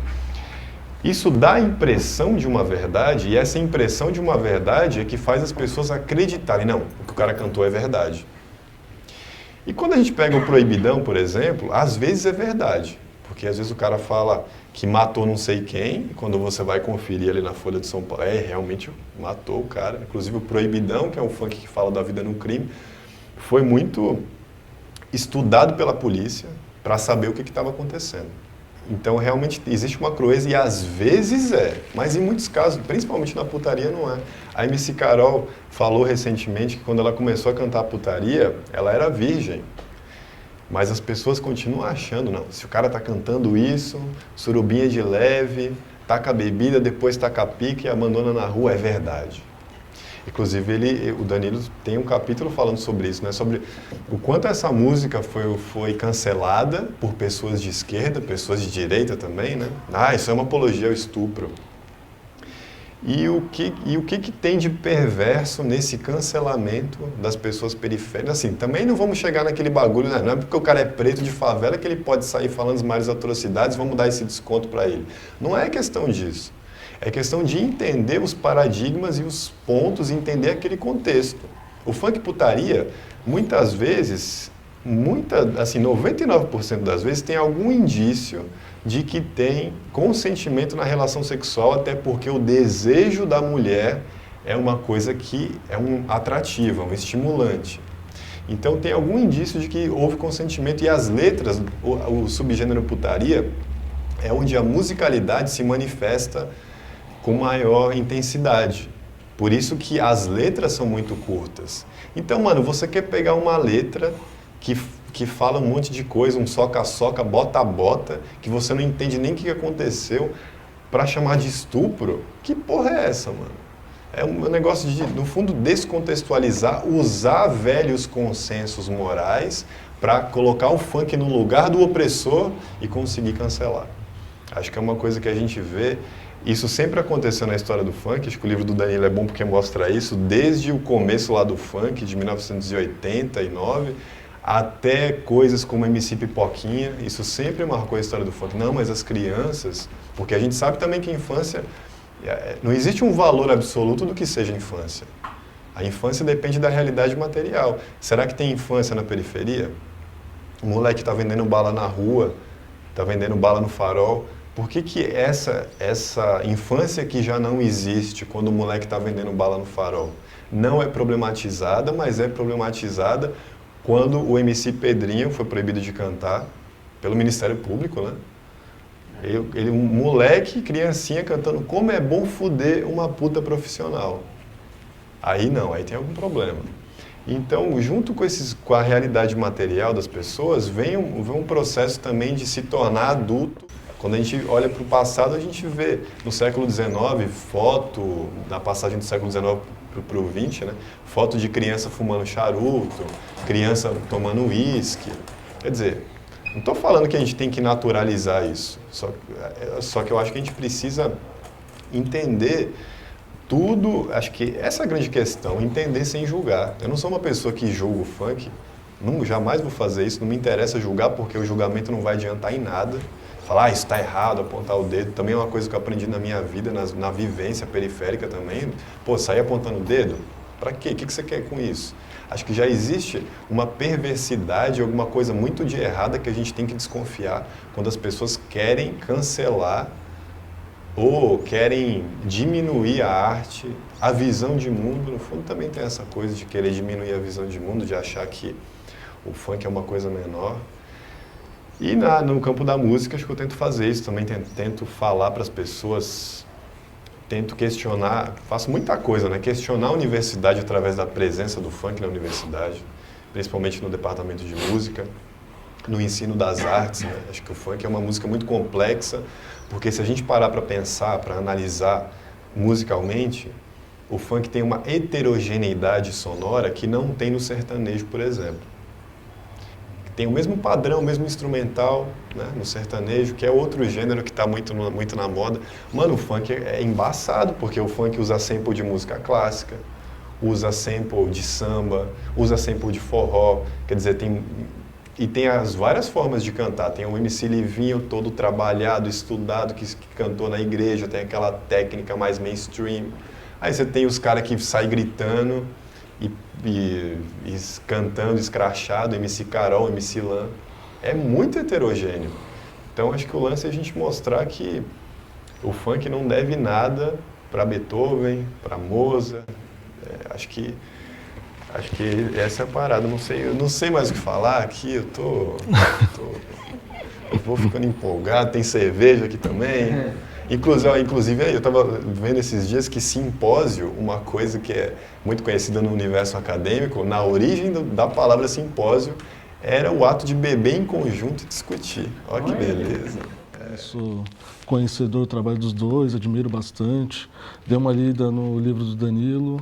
Speaker 2: isso dá a impressão de uma verdade, e essa impressão de uma verdade é que faz as pessoas acreditarem, não, o que o cara cantou é verdade. E quando a gente pega o Proibidão, por exemplo, às vezes é verdade, porque às vezes o cara fala que matou não sei quem, e quando você vai conferir ali na Folha de São Paulo, realmente matou o cara. Inclusive o Proibidão, que é um funk que fala da vida no crime, foi muito estudado pela polícia para saber o que estava acontecendo. Então realmente existe uma crueza e às vezes mas em muitos casos, principalmente na putaria, não é. A MC Carol falou recentemente que quando ela começou a cantar putaria, ela era virgem. Mas as pessoas continuam achando, não, se o cara tá cantando isso, surubinha de leve, taca a bebida, depois taca a pica e abandona na rua, é verdade. Inclusive, o Danilo tem um capítulo falando sobre isso, né? Sobre o quanto essa música foi cancelada por pessoas de esquerda, pessoas de direita também, né? Isso é uma apologia ao estupro. E o que tem de perverso nesse cancelamento das pessoas periféricas? Assim, também não vamos chegar naquele bagulho, né? Não é porque o cara é preto de favela que ele pode sair falando as maiores atrocidades, vamos dar esse desconto para ele. Não é questão disso. É questão de entender os paradigmas e os pontos, entender aquele contexto. O funk putaria, muitas vezes, 99% das vezes, tem algum indício de que tem consentimento na relação sexual, até porque o desejo da mulher é uma coisa que é atrativa, um estimulante. Então tem algum indício de que houve consentimento e as letras, o subgênero putaria, é onde a musicalidade se manifesta com maior intensidade. Por isso que as letras são muito curtas. Então, mano, você quer pegar uma letra que fala um monte de coisa, um soca-soca, bota-bota, que você não entende nem o que aconteceu, pra chamar de estupro? Que porra é essa, mano? É um negócio de, no fundo, descontextualizar, usar velhos consensos morais para colocar o funk no lugar do opressor e conseguir cancelar. Acho que é uma coisa que a gente vê. Isso sempre aconteceu na história do funk, acho que o livro do Danilo é bom porque mostra isso, desde o começo lá do funk, de 1989, até coisas como MC Pipoquinha, isso sempre marcou a história do funk. Não, mas as crianças, porque a gente sabe também que a infância, não existe um valor absoluto do que seja infância. A infância depende da realidade material. Será que tem infância na periferia? O moleque está vendendo bala na rua, está vendendo bala no farol. Por que essa infância que já não existe quando o moleque está vendendo bala no farol não é problematizada, mas é problematizada quando o MC Pedrinho foi proibido de cantar pelo Ministério Público, né? Um moleque, criancinha cantando como é bom fuder uma puta profissional. Aí não, aí tem algum problema. Então, junto com a realidade material das pessoas, vem um processo também de se tornar adulto. Quando a gente olha para o passado, a gente vê no século XIX, foto, na passagem do século XIX para o XX, né? Foto de criança fumando charuto, criança tomando uísque. Quer dizer, não estou falando que a gente tem que naturalizar isso, só que eu acho que a gente precisa entender tudo, acho que essa é a grande questão, entender sem julgar. Eu não sou uma pessoa que julga o funk, jamais vou fazer isso, não me interessa julgar porque o julgamento não vai adiantar em nada. Falar, isso está errado, apontar o dedo, também é uma coisa que eu aprendi na minha vida, na vivência periférica também. Pô, sair apontando o dedo? Para quê? O que você quer com isso? Acho que já existe uma perversidade, alguma coisa muito de errada que a gente tem que desconfiar quando as pessoas querem cancelar ou querem diminuir a arte, a visão de mundo. No fundo também tem essa coisa de querer diminuir a visão de mundo, de achar que o funk é uma coisa menor. E no campo da música, acho que eu tento fazer isso também, tento falar para as pessoas tento questionar, faço muita coisa, né? Questionar a universidade através da presença do funk na universidade, principalmente no departamento de música, no ensino das artes, né? Acho que o funk é uma música muito complexa, porque se a gente parar para pensar, para analisar musicalmente, o funk tem uma heterogeneidade sonora que não tem no sertanejo, por exemplo. Tem o mesmo padrão, o mesmo instrumental, né, no sertanejo, que é outro gênero que está muito na moda. Mano, o funk é embaçado, porque o funk usa sample de música clássica, usa sample de samba, usa sample de forró, quer dizer, tem as várias formas de cantar. Tem o MC Livinho todo trabalhado, estudado, que cantou na igreja, tem aquela técnica mais mainstream. Aí você tem os caras que saem gritando e cantando escrachado, MC Carol, MC Lan. É muito heterogêneo. Então acho que o lance é a gente mostrar que o funk não deve nada para Beethoven, para Mozart. Acho que essa é a parada. Eu não sei mais o que falar aqui, eu vou ficando empolgado, tem cerveja aqui também. Inclusive, eu estava vendo esses dias que simpósio, uma coisa que é muito conhecida no universo acadêmico, na origem da palavra simpósio, era o ato de beber em conjunto e discutir. Olha que beleza.
Speaker 3: Sou conhecedor do trabalho dos dois, admiro bastante. Dei uma lida no livro do Danilo,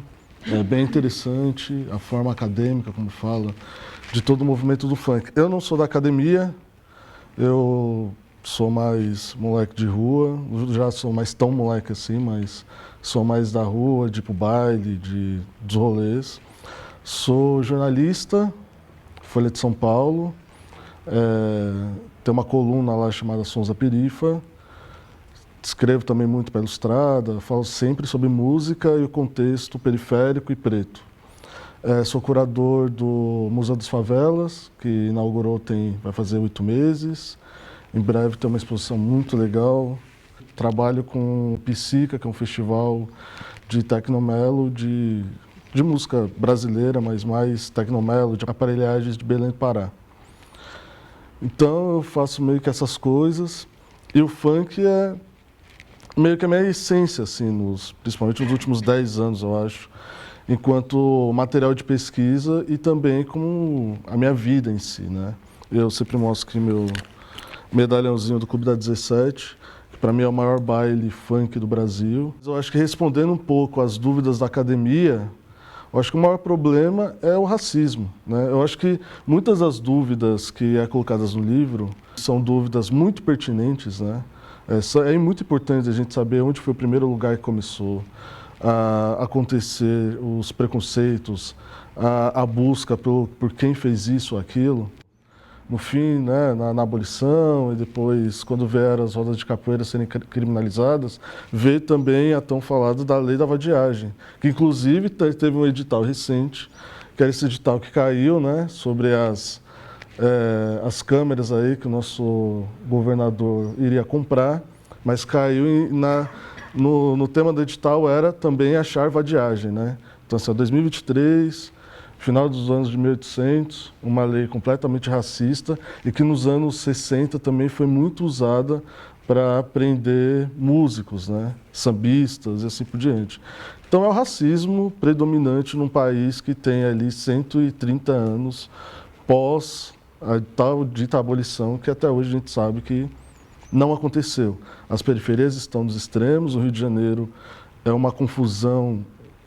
Speaker 3: é bem interessante a forma acadêmica, como fala, de todo o movimento do funk. Eu não sou da academia, eu sou mais moleque de rua, já sou mais tão moleque assim, mas sou mais da rua, de ir pro baile, dos rolês. Sou jornalista, Folha de São Paulo, tem uma coluna lá chamada Sons da Perifa, escrevo também muito para Ilustrada, falo sempre sobre música e o contexto periférico e preto. Sou curador do Museu das Favelas, que inaugurou vai fazer 8 meses. Em breve tem uma exposição muito legal. Trabalho com o Psica, que é um festival de tecnomelo, de música brasileira, mas mais tecnomelo, de aparelhagens de Belém do Pará. Então eu faço meio que essas coisas. E o funk é meio que a minha essência, assim, principalmente nos últimos 10 anos, eu acho, enquanto material de pesquisa e também como a minha vida em si, né? Eu sempre mostro aqui meu medalhãozinho do Clube da 17, que para mim é o maior baile funk do Brasil. Eu acho que respondendo um pouco às dúvidas da academia, eu acho que o maior problema é o racismo, né? Eu acho que muitas das dúvidas que colocadas no livro são dúvidas muito pertinentes, né? É muito importante a gente saber onde foi o primeiro lugar que começou a acontecer os preconceitos, a busca por quem fez isso ou aquilo. No fim, né, na abolição e depois, quando vieram as rodas de capoeira serem criminalizadas, veio também a tão falada da lei da vadiagem, que inclusive teve um edital recente, que era esse edital que caiu, né, sobre as câmeras aí que o nosso governador iria comprar, mas caiu no tema do edital era também achar vadiagem, né? Então, assim, 2023, final dos anos de 1800, uma lei completamente racista e que nos anos 60 também foi muito usada para prender músicos, né? Sambistas e assim por diante. Então é o racismo predominante num país que tem ali 130 anos pós a tal dita abolição, que até hoje a gente sabe que não aconteceu. As periferias estão nos extremos, o Rio de Janeiro é uma confusão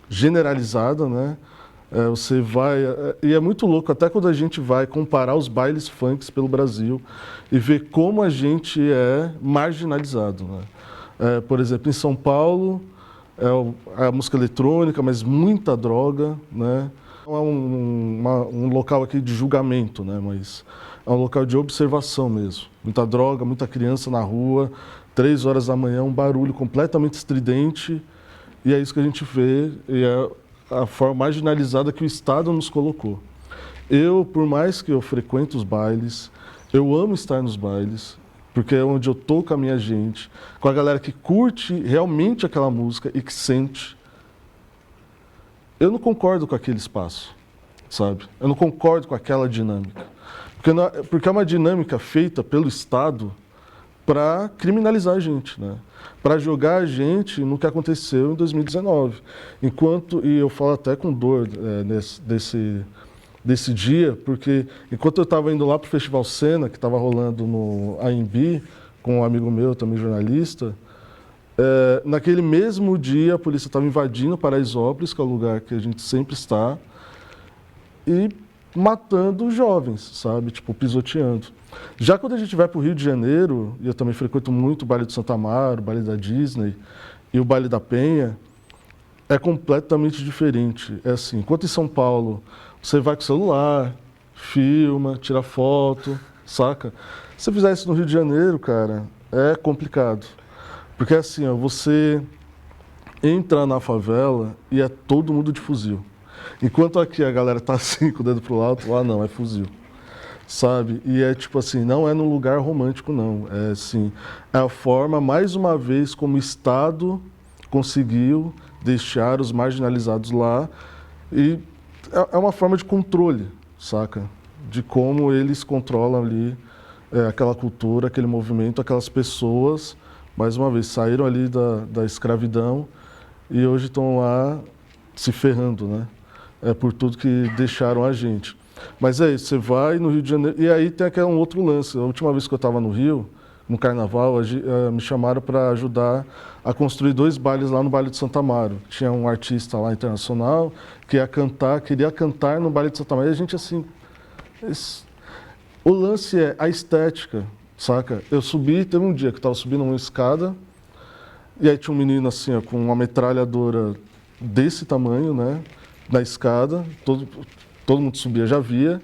Speaker 3: generalizada, né? Você vai... E é muito louco, até quando a gente vai comparar os bailes funks pelo Brasil e ver como a gente é marginalizado, né? Por exemplo, em São Paulo, é a música eletrônica, mas muita droga, né? Não é um local aqui de julgamento, né? Mas é um local de observação mesmo. Muita droga, muita criança na rua, 3 horas da manhã, um barulho completamente estridente, e é isso que a gente vê, e é a forma marginalizada que o Estado nos colocou. Eu, por mais que eu frequente os bailes, eu amo estar nos bailes, porque é onde eu tô com a minha gente, com a galera que curte realmente aquela música e que sente. Eu não concordo com aquele espaço, sabe? Eu não concordo com aquela dinâmica. Porque é uma dinâmica feita pelo Estado para criminalizar a gente, né? Para jogar a gente no que aconteceu em 2019. E eu falo até com dor desse dia, porque enquanto eu estava indo lá para o Festival Cena, que estava rolando no AMB, com um amigo meu, também jornalista, naquele mesmo dia a polícia estava invadindo Paraisópolis, que é o lugar que a gente sempre está, e matando jovens, sabe? Tipo, pisoteando. Já quando a gente vai para o Rio de Janeiro, e eu também frequento muito o baile do Santa Amaro, o baile da Disney e o baile da Penha, é completamente diferente. É assim, enquanto em São Paulo você vai com o celular, filma, tira foto, saca? Se você fizer isso no Rio de Janeiro, cara, é complicado. Porque assim, ó, você entra na favela e é todo mundo de fuzil. Enquanto aqui a galera tá assim, com o dedo pro alto, lá não, é fuzil. Sabe? E é tipo assim, não é num lugar romântico, não. É assim, é a forma, mais uma vez, como o Estado conseguiu deixar os marginalizados lá. E é uma forma de controle, saca? De como eles controlam ali aquela cultura, aquele movimento, aquelas pessoas, mais uma vez, saíram ali da escravidão e hoje estão lá se ferrando, né? Por tudo que deixaram a gente. Mas é isso, você vai no Rio de Janeiro, e aí tem aquele um outro lance. A última vez que eu estava no Rio, no Carnaval, me chamaram para ajudar a construir 2 bailes lá no baile de Santa Amaro. Tinha um artista lá internacional que queria cantar no baile de Santa Amaro. E a gente assim... O lance é a estética, saca? Eu subi, teve um dia que eu estava subindo uma escada, e aí tinha um menino assim, ó, com uma metralhadora desse tamanho, né? Na escada, todo mundo subia, já via.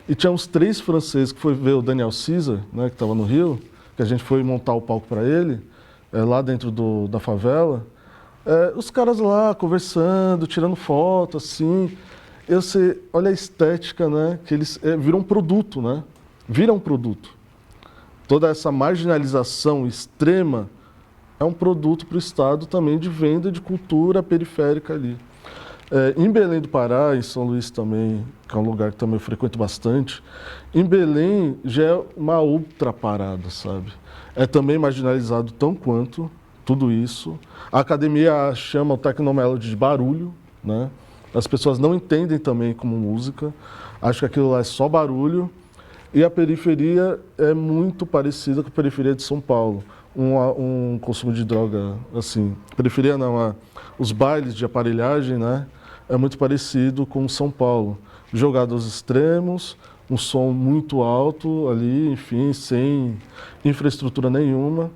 Speaker 3: E tinha uns 3 franceses que foi ver o Daniel Caesar, né, que estava no Rio, que a gente foi montar o palco para ele, lá dentro da favela. Os caras lá conversando, tirando foto, assim. Olha a estética, né, que eles viram um produto, né? Viram um produto. Toda essa marginalização extrema é um produto para o Estado também de venda de cultura periférica ali. Em Belém do Pará, em São Luís também, que é um lugar que também eu frequento bastante, em Belém já é uma outra parada, sabe? É também marginalizado tão quanto tudo isso. A academia chama o Tecnomelody de barulho, né? As pessoas não entendem também como música, acham que aquilo lá é só barulho. E a periferia é muito parecida com a periferia de São Paulo. Um consumo de droga, assim, periferia não, os bailes de aparelhagem, né? É muito parecido com São Paulo. Jogado aos extremos, um som muito alto ali, enfim, sem infraestrutura nenhuma.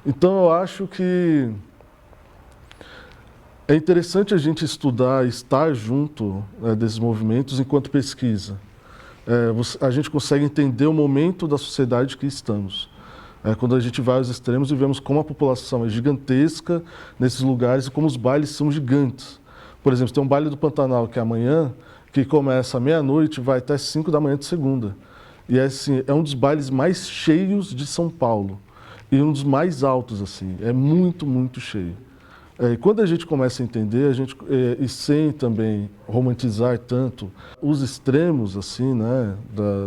Speaker 3: Então eu acho que é interessante a gente estudar, estar junto desses movimentos enquanto pesquisa. A gente consegue entender o momento da sociedade que estamos. Quando a gente vai aos extremos e vemos como a população é gigantesca nesses lugares e como os bailes são gigantes. Por exemplo, tem um baile do Pantanal que é amanhã, que começa à meia-noite e vai até 5 da manhã de segunda. E assim, é um dos bailes mais cheios de São Paulo. E um dos mais altos, assim. É muito, muito cheio. E quando a gente começa a entender, e sem também romantizar tanto os extremos, assim, né,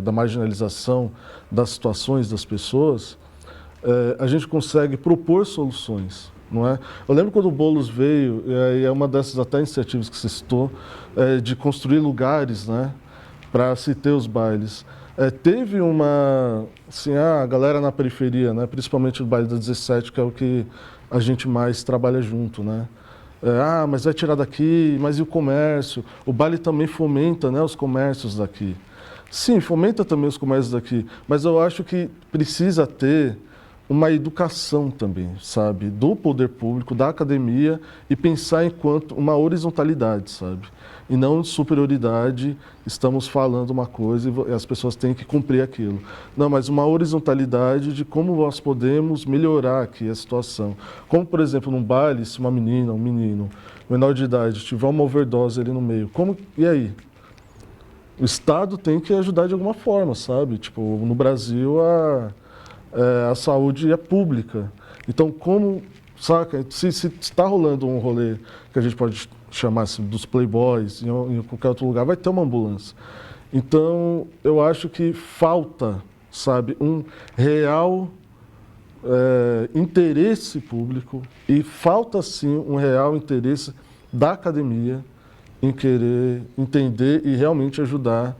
Speaker 3: da marginalização das situações das pessoas, a gente consegue propor soluções, não é? Eu lembro quando o Boulos veio, e é uma dessas até iniciativas que você citou, de construir lugares, né, para se ter os bailes. Teve assim, a galera na periferia, né, principalmente o baile da 17, que é o que a gente mais trabalha junto, né? Mas vai tirar daqui, mas e o comércio? O baile também fomenta, né, os comércios daqui. Sim, fomenta também os comércios daqui, mas eu acho que precisa ter uma educação também, sabe? Do poder público, da academia, e pensar enquanto uma horizontalidade, sabe? E não superioridade, estamos falando uma coisa e as pessoas têm que cumprir aquilo. Não, mas uma horizontalidade de como nós podemos melhorar aqui a situação. Como, por exemplo, num baile, se uma menina, um menino, menor de idade, tiver uma overdose ali no meio, e aí? O Estado tem que ajudar de alguma forma, sabe? Tipo, no Brasil, a saúde é pública. Então, saca, se está rolando um rolê que a gente pode chamar assim, dos playboys, em qualquer outro lugar, vai ter uma ambulância. Então, eu acho que falta, sabe, um real interesse público e falta sim um real interesse da academia em querer entender e realmente ajudar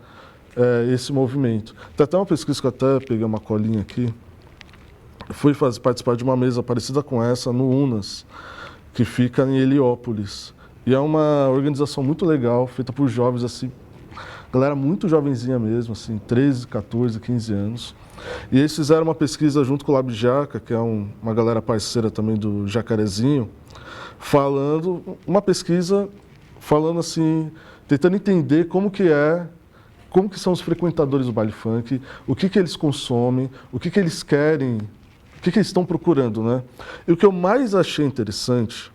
Speaker 3: esse movimento. Tem até uma pesquisa que eu até peguei uma colinha aqui, fui participar de uma mesa parecida com essa no UNAS, que fica em Heliópolis. E é uma organização muito legal, feita por jovens, assim, galera muito jovenzinha mesmo, assim, 13, 14, 15 anos. E eles fizeram uma pesquisa junto com o Lab Jaca, que é uma galera parceira também do Jacarezinho, uma pesquisa falando assim, tentando entender como que são os frequentadores do baile funk, o que eles consomem, o que eles querem, o que eles estão procurando, né? E o que eu mais achei interessante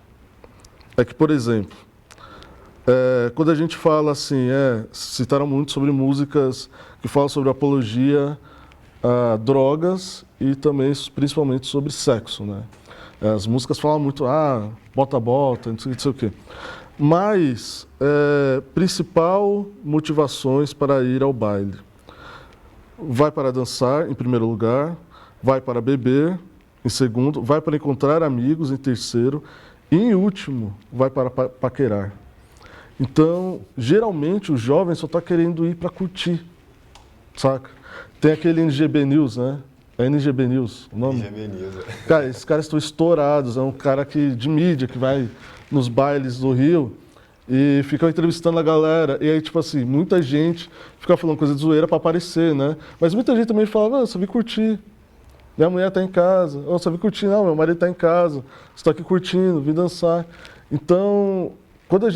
Speaker 3: é que, por exemplo, quando a gente fala assim, citaram muito sobre músicas que falam sobre apologia a drogas e também, principalmente, sobre sexo, né? As músicas falam muito, bota, não sei o quê. Mas, principal motivações para ir ao baile. Vai para dançar, em primeiro lugar, vai para beber, em segundo, vai para encontrar amigos, em terceiro, e, em último, vai para paquerar. Então, geralmente, o jovem só está querendo ir para curtir, saca? Tem aquele NGB News, né? É NGB News o nome?
Speaker 2: NGB News,
Speaker 3: Cara, esses caras estão estourados, é um cara de mídia que vai nos bailes do Rio e fica entrevistando a galera. E aí, tipo assim, muita gente fica falando coisa de zoeira para aparecer, né? Mas muita gente também fala, só vim curtir. Minha mulher tá em casa. Eu só vim curtir, não, meu marido tá em casa. Estou aqui curtindo, vim dançar. Então, quando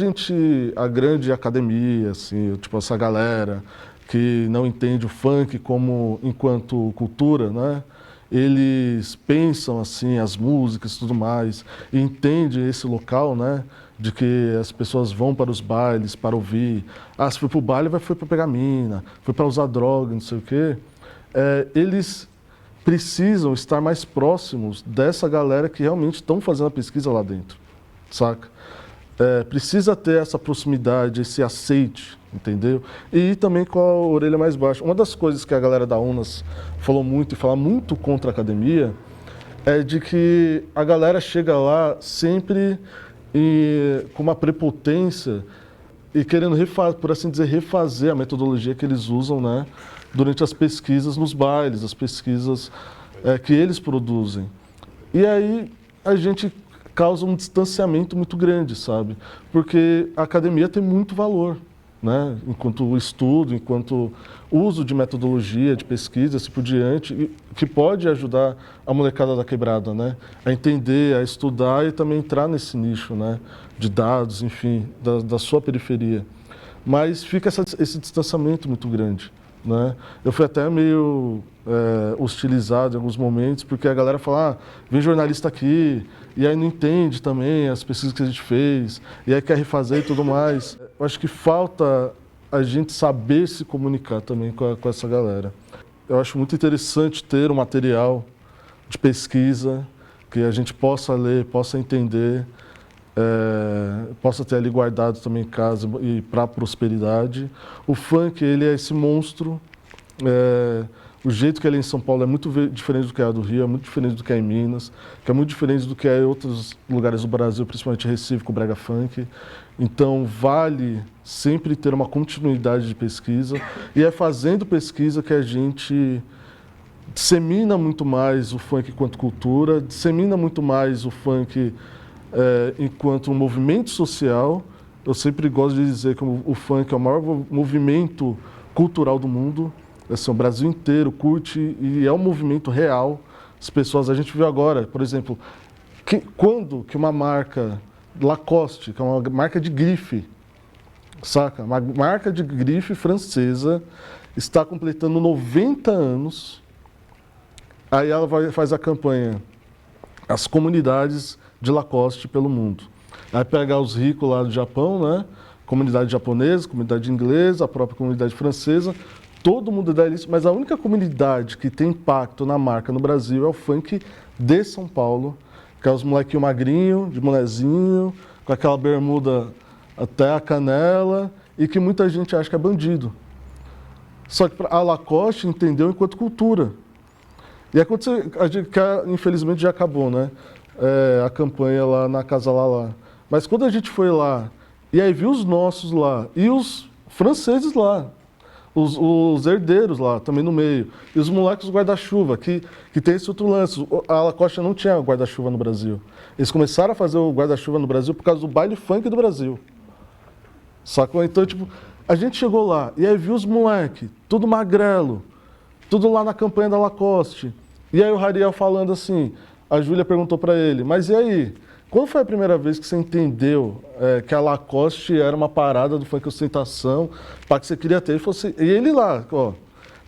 Speaker 3: a grande academia, assim, tipo essa galera que não entende o funk enquanto cultura, né? Eles pensam assim as músicas e tudo mais, e entendem esse local, né? De que as pessoas vão para os bailes para ouvir. Se foi para o baile, foi para pegar mina, foi para usar droga, não sei o quê. Eles precisam estar mais próximos dessa galera que realmente estão fazendo a pesquisa lá dentro, saca? Precisa ter essa proximidade, esse aceite, entendeu? E também com a orelha mais baixa. Uma das coisas que a galera da UNAS falou muito e fala muito contra a academia é de que a galera chega lá sempre com uma prepotência e querendo, por assim dizer, refazer a metodologia que eles usam, né, durante as pesquisas nos bailes, as pesquisas que eles produzem. E aí a gente causa um distanciamento muito grande, sabe? Porque a academia tem muito valor, né? Enquanto estudo, enquanto uso de metodologia, de pesquisa, assim por diante, que pode ajudar a molecada da quebrada, né? A entender, a estudar e também entrar nesse nicho, né? De dados, enfim, da sua periferia. Mas fica esse distanciamento muito grande, né? Eu fui até meio hostilizado em alguns momentos, porque a galera fala, vem jornalista aqui, e aí não entende também as pesquisas que a gente fez, e aí quer refazer e tudo mais. Eu acho que falta a gente saber se comunicar também com essa galera. Eu acho muito interessante ter um material de pesquisa que a gente possa ler, possa entender, possa ter ali guardado também em casa e para a prosperidade. O funk, ele é esse monstro. O jeito que ele é em São Paulo é muito diferente do que é do Rio, é muito diferente do que é em Minas, que é muito diferente do que é em outros lugares do Brasil, principalmente Recife, com o brega funk. Então, vale sempre ter uma continuidade de pesquisa, e é fazendo pesquisa que a gente dissemina muito mais o funk enquanto cultura, dissemina muito mais o funk enquanto um movimento social. Eu sempre gosto de dizer que o funk é o maior movimento cultural do mundo. Assim, o Brasil inteiro curte e é um movimento real. As pessoas, a gente viu agora, por exemplo, quando que uma marca Lacoste, que é uma marca de grife, saca? Uma marca de grife francesa está completando 90 anos. Aí ela faz a campanha, as comunidades de Lacoste pelo mundo. Aí pegar os ricos lá do Japão, né? Comunidade japonesa, comunidade inglesa, a própria comunidade francesa. Todo mundo dá isso, mas a única comunidade que tem impacto na marca no Brasil é o funk de São Paulo, que é os molequinhos magrinhos, de molezinho, com aquela bermuda até a canela, e que muita gente acha que é bandido. Só que a Lacoste entendeu enquanto cultura. E aconteceu, infelizmente já acabou, né? A campanha lá na Casa Lalá. Mas quando a gente foi lá, e aí viu os nossos lá, e os franceses lá, os herdeiros lá, também no meio, e os moleques do guarda-chuva, que tem esse outro lance. A Lacoste não tinha guarda-chuva no Brasil. Eles começaram a fazer o guarda-chuva no Brasil por causa do baile funk do Brasil. Sacou? Então, tipo, a gente chegou lá, e aí viu os moleques, tudo magrelo, tudo lá na campanha da Lacoste. E aí o Rariel falando assim, a Júlia perguntou pra ele, mas e aí? Quando foi a primeira vez que você entendeu que a Lacoste era uma parada do funk ostentação, para que você queria ter? Ele falou assim, e ele lá, ó,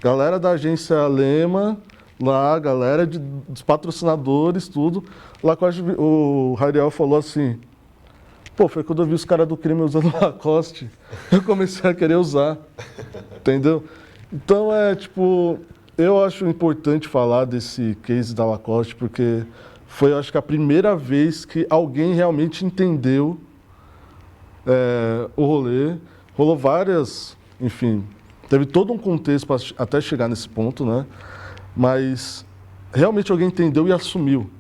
Speaker 3: galera da agência Lema, lá, galera dos patrocinadores, tudo. Lacoste, o Rariel falou assim, pô, foi quando eu vi os caras do crime usando Lacoste, eu comecei a querer usar, entendeu? Então tipo, eu acho importante falar desse case da Lacoste, porque foi, eu acho que a primeira vez que alguém realmente entendeu o rolê. Rolou várias, enfim, teve todo um contexto para até chegar nesse ponto, né? Mas realmente alguém entendeu e assumiu,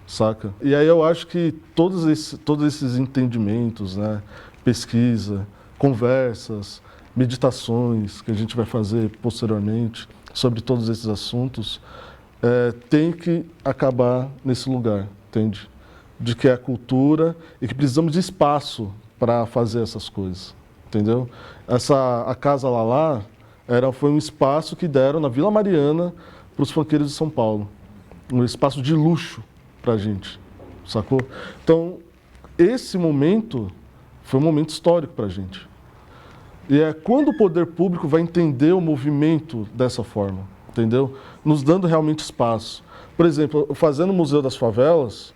Speaker 3: saca? E aí eu acho que todos esses entendimentos, né? Pesquisa, conversas, meditações que a gente vai fazer posteriormente sobre todos esses assuntos, tem que acabar nesse lugar, entende? De que é a cultura e que precisamos de espaço para fazer essas coisas, entendeu? A Casa Lalá foi um espaço que deram na Vila Mariana para os funkeiros de São Paulo. Um espaço de luxo para a gente, sacou? Então, esse momento foi um momento histórico para a gente. E é quando o poder público vai entender o movimento dessa forma, entendeu? Nos dando realmente espaço. Por exemplo, fazendo o Museu das Favelas,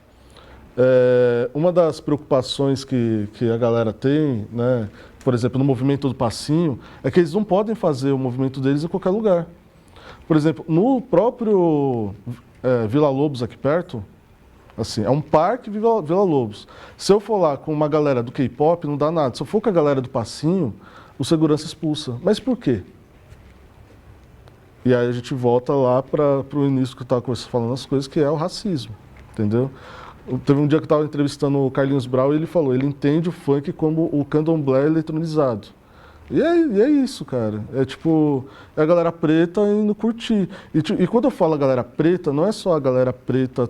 Speaker 3: uma das preocupações que a galera tem, né, por exemplo, no movimento do Passinho, é que eles não podem fazer o movimento deles em qualquer lugar. Por exemplo, no próprio Vila Lobos, aqui perto, assim, é um parque Vila Lobos. Se eu for lá com uma galera do K-pop, não dá nada. Se eu for com a galera do Passinho, o segurança expulsa. Mas por quê? E aí a gente volta lá para o início que eu estava falando as coisas, que é o racismo, entendeu? Teve um dia que eu estava entrevistando o Carlinhos Brau e ele falou, ele entende o funk como o candomblé eletronizado. E é isso, cara. É tipo, é a galera preta indo curtir. E quando eu falo a galera preta, não é só a galera preta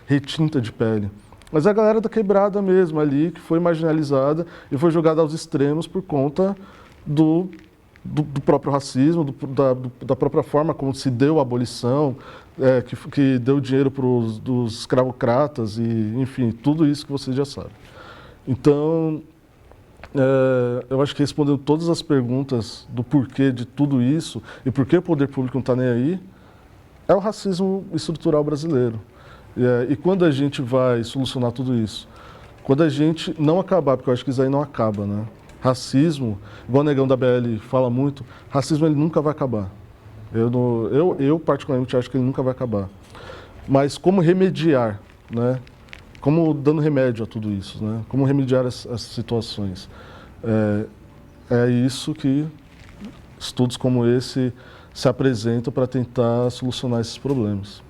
Speaker 3: retinta de pele, mas é a galera da quebrada mesmo ali, que foi marginalizada e foi jogada aos extremos por conta do próprio racismo, da própria forma como se deu a abolição, que deu dinheiro para os escravocratas e, enfim, tudo isso que vocês já sabem. Então, eu acho que respondendo todas as perguntas do porquê de tudo isso e por que o poder público não está nem aí, é o racismo estrutural brasileiro. E quando a gente vai solucionar tudo isso? Quando a gente não acabar, porque eu acho que isso aí não acaba, né? Racismo, igual o Negão da BL fala muito, racismo ele nunca vai acabar. Eu particularmente acho que ele nunca vai acabar. Mas como remediar, né? Como dando remédio a tudo isso, né? Como remediar essas situações. É isso que estudos como esse se apresentam para tentar solucionar esses problemas.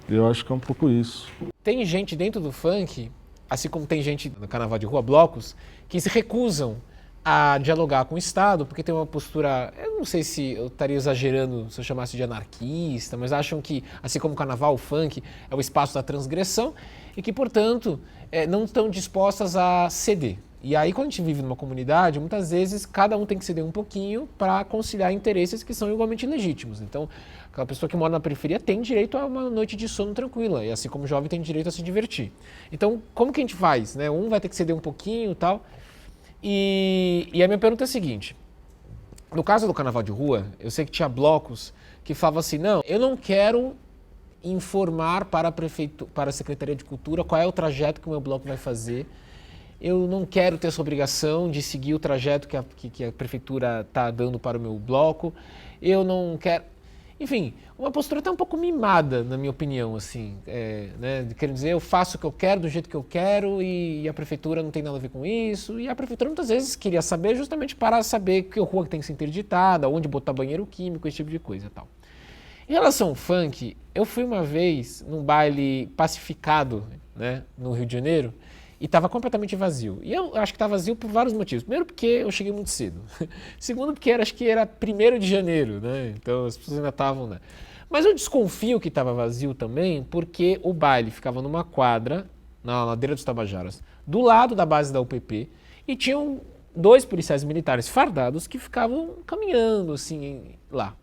Speaker 3: E eu acho que é um pouco isso.
Speaker 1: Tem gente dentro do funk, assim como tem gente no carnaval de rua, blocos, que se recusam a dialogar com o Estado, porque tem uma postura, eu não sei se eu estaria exagerando se eu chamasse de anarquista, mas acham que, assim como o carnaval, o funk é o espaço da transgressão e que, portanto, não estão dispostas a ceder. E aí, quando a gente vive numa comunidade, muitas vezes cada um tem que ceder um pouquinho para conciliar interesses que são igualmente legítimos. Então, aquela pessoa que mora na periferia tem direito a uma noite de sono tranquila, e assim como o jovem tem direito a se divertir. Então, como que a gente faz? Né? Um vai ter que ceder um pouquinho e tal. E a minha pergunta é a seguinte, no caso do carnaval de rua, eu sei que tinha blocos que falavam assim, não, eu não quero informar para a Secretaria de Cultura qual é o trajeto que o meu bloco vai fazer, eu não quero ter essa obrigação de seguir o trajeto que a prefeitura está dando para o meu bloco, eu não quero... Enfim, uma postura até um pouco mimada, na minha opinião, assim, né? Quer dizer, eu faço o que eu quero, do jeito que eu quero, e a prefeitura não tem nada a ver com isso, e a prefeitura muitas vezes queria saber justamente para saber que rua tem que ser interditada, onde botar banheiro químico, esse tipo de coisa e tal. Em relação ao funk, eu fui uma vez num baile pacificado, né, no Rio de Janeiro, e estava completamente vazio. E eu acho que estava vazio por vários motivos. Primeiro, porque eu cheguei muito cedo. Segundo, porque acho que era 1º de janeiro, né? Então as pessoas ainda estavam, né? Mas eu desconfio que estava vazio também, porque o baile ficava numa quadra, na ladeira dos Tabajaras, do lado da base da UPP, e tinham 2 policiais militares fardados que ficavam caminhando, assim, lá.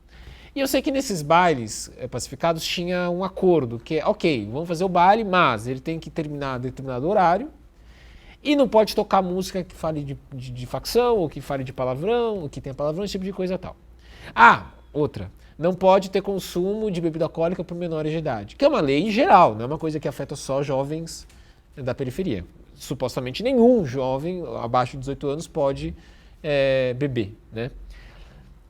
Speaker 1: E eu sei que nesses bailes pacificados tinha um acordo, que é, ok, vamos fazer o baile, mas ele tem que terminar a determinado horário, e não pode tocar música que fale de facção, ou que fale de palavrão, ou que tenha palavrão, esse tipo de coisa e tal. Ah, outra, não pode ter consumo de bebida alcoólica por menores de idade, que é uma lei geral, não é uma coisa que afeta só jovens da periferia. Supostamente nenhum jovem abaixo de 18 anos pode beber, né?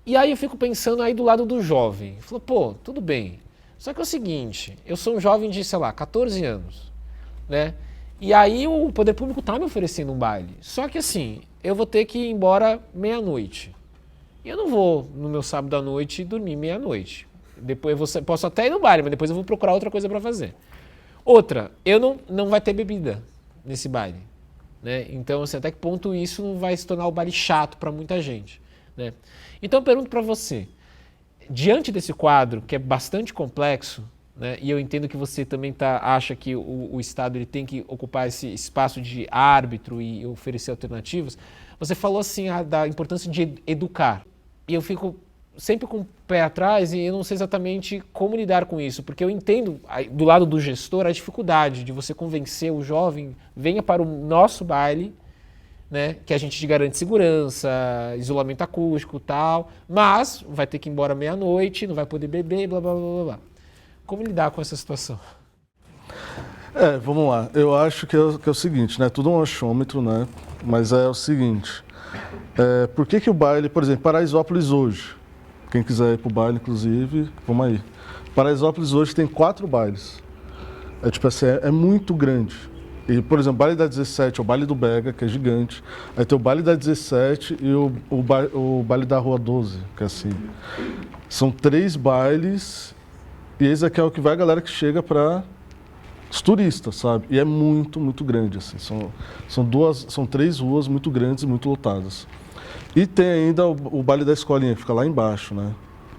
Speaker 1: E aí eu fico pensando aí do lado do jovem. Falou, pô, tudo bem. Só que é o seguinte, eu sou um jovem de, sei lá, 14 anos, né? E aí o poder público tá me oferecendo um baile. Só que assim, eu vou ter que ir embora meia-noite. E eu não vou, no meu sábado à noite, dormir meia-noite. Depois eu posso até ir no baile, mas depois eu vou procurar outra coisa para fazer. Outra, não vai ter bebida nesse baile, né? Então, assim, até que ponto isso não vai se tornar o baile chato para muita gente, né? Então eu pergunto para você, diante desse quadro, que é bastante complexo, né, e eu entendo que você também acha que o Estado ele tem que ocupar esse espaço de árbitro e oferecer alternativas, você falou assim da importância de educar. E eu fico sempre com o pé atrás e eu não sei exatamente como lidar com isso, porque eu entendo, do lado do gestor, a dificuldade de você convencer o jovem, venha para o nosso baile, né, que a gente te garante segurança, isolamento acústico e tal, mas vai ter que ir embora meia-noite, não vai poder beber, blá, blá, blá, blá, blá. Como lidar com essa situação?
Speaker 3: Vamos lá. Eu acho que é o seguinte, né? Tudo um achômetro, né? Mas é o seguinte. Por que o baile, por exemplo, Paraisópolis hoje, quem quiser ir pro baile, inclusive, vamos aí. Paraisópolis hoje tem 4 bailes. Tipo assim, é muito grande. E, por exemplo, o baile da 17 é o baile do Bega, que é gigante. Aí tem o baile da 17 e o baile da Rua 12, que é assim. São 3 bailes. E esse aqui é o que vai a galera que chega para os turistas, sabe? E é muito, muito grande, assim. São 3 ruas muito grandes e muito lotadas. E tem ainda o baile da escolinha, que fica lá embaixo, né?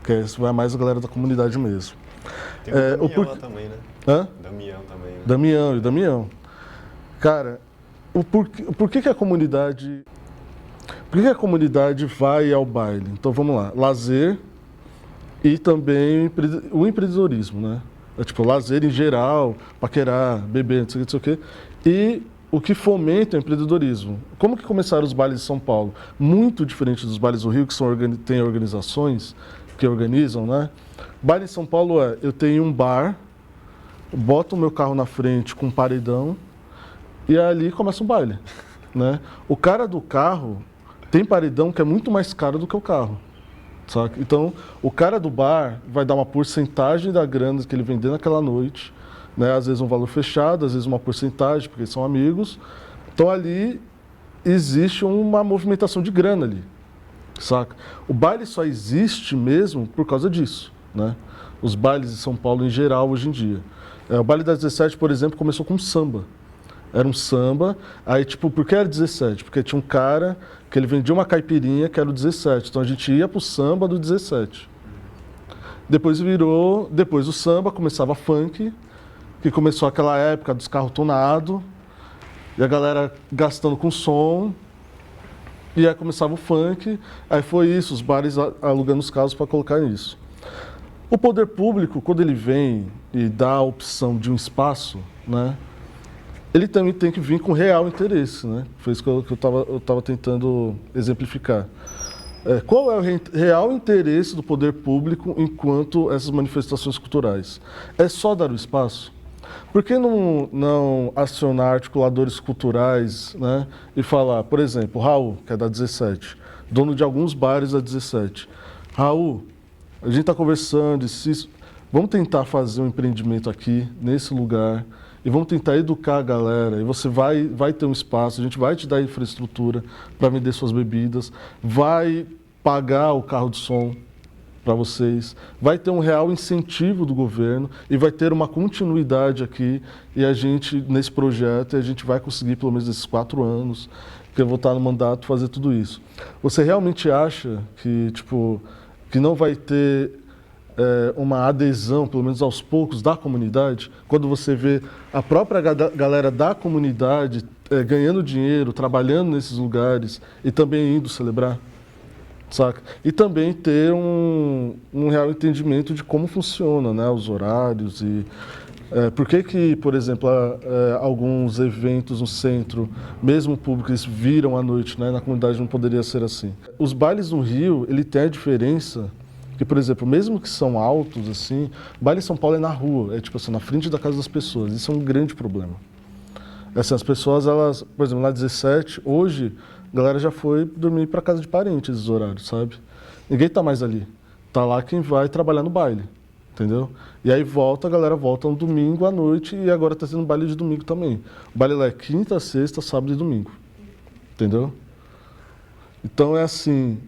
Speaker 3: Que vai mais a galera da comunidade mesmo.
Speaker 2: Tem o Damião lá também, né?
Speaker 3: Hã?
Speaker 2: Damião também, né?
Speaker 3: Damião. Cara, por que a comunidade... Por que a comunidade vai ao baile? Então vamos lá, lazer... E também o empreendedorismo, né? Tipo, lazer em geral, paquerar, beber, não sei o quê. E o que fomenta o empreendedorismo. Como que começaram os bailes de São Paulo? Muito diferente dos bailes do Rio, que tem organizações que organizam, né? Baile em São Paulo eu tenho um bar, boto o meu carro na frente com um paredão e ali começa um baile, né? O cara do carro tem paredão que é muito mais caro do que o carro. Saca? Então, o cara do bar vai dar uma porcentagem da grana que ele vender naquela noite, né? Às vezes um valor fechado, às vezes uma porcentagem, porque são amigos. Então, ali existe uma movimentação de grana ali, saca? O baile só existe mesmo por causa disso, né? Os bailes de São Paulo em geral, hoje em dia. O baile da 17, por exemplo, começou com samba. Era um samba, aí tipo, por que era 17? Porque tinha um cara que ele vendia uma caipirinha que era o 17, então a gente ia pro samba do 17. Depois o samba, começava funk, que começou aquela época dos carros tonados, e a galera gastando com som, e aí começava o funk, aí foi isso, os bares alugando os carros para colocar nisso. O poder público, quando ele vem e dá a opção de um espaço, né, ele também tem que vir com real interesse, né? Foi isso que eu estava tentando exemplificar. Qual é o real interesse do poder público enquanto essas manifestações culturais? É só dar o espaço? Por que não acionar articuladores culturais, né, e falar, por exemplo, Raul, que é da 17, dono de alguns bares da 17. Raul, a gente está conversando, vamos tentar fazer um empreendimento aqui, nesse lugar, e vamos tentar educar a galera, e você vai ter um espaço, a gente vai te dar infraestrutura para vender suas bebidas, vai pagar o carro de som, para vocês, vai ter um real incentivo do governo e vai ter uma continuidade aqui e a gente, nesse projeto, a gente vai conseguir, pelo menos nesses 4 anos, que eu vou estar no mandato, fazer tudo isso. Você realmente acha que, tipo, que não vai ter uma adesão, pelo menos aos poucos, da comunidade? Quando você vê a própria galera da comunidade ganhando dinheiro, trabalhando nesses lugares e também indo celebrar? Saca? E também ter um real entendimento de como funciona, né, os horários e por que, por exemplo, alguns eventos no centro, mesmo públicos, viram à noite, né, na comunidade não poderia ser assim. Os bailes no Rio, ele tem a diferença que, por exemplo, mesmo que são altos, assim, baile em São Paulo é na rua, é tipo assim, na frente da casa das pessoas. Isso é um grande problema. Assim, as pessoas, elas, por exemplo, na 17, hoje, a galera já foi dormir para casa de parentes esses horários, sabe? Ninguém tá mais ali. Tá lá quem vai trabalhar no baile, entendeu? E aí a galera volta no domingo à noite e agora tá tendo baile de domingo também. O baile lá é quinta, sexta, sábado e domingo, entendeu? Então é assim,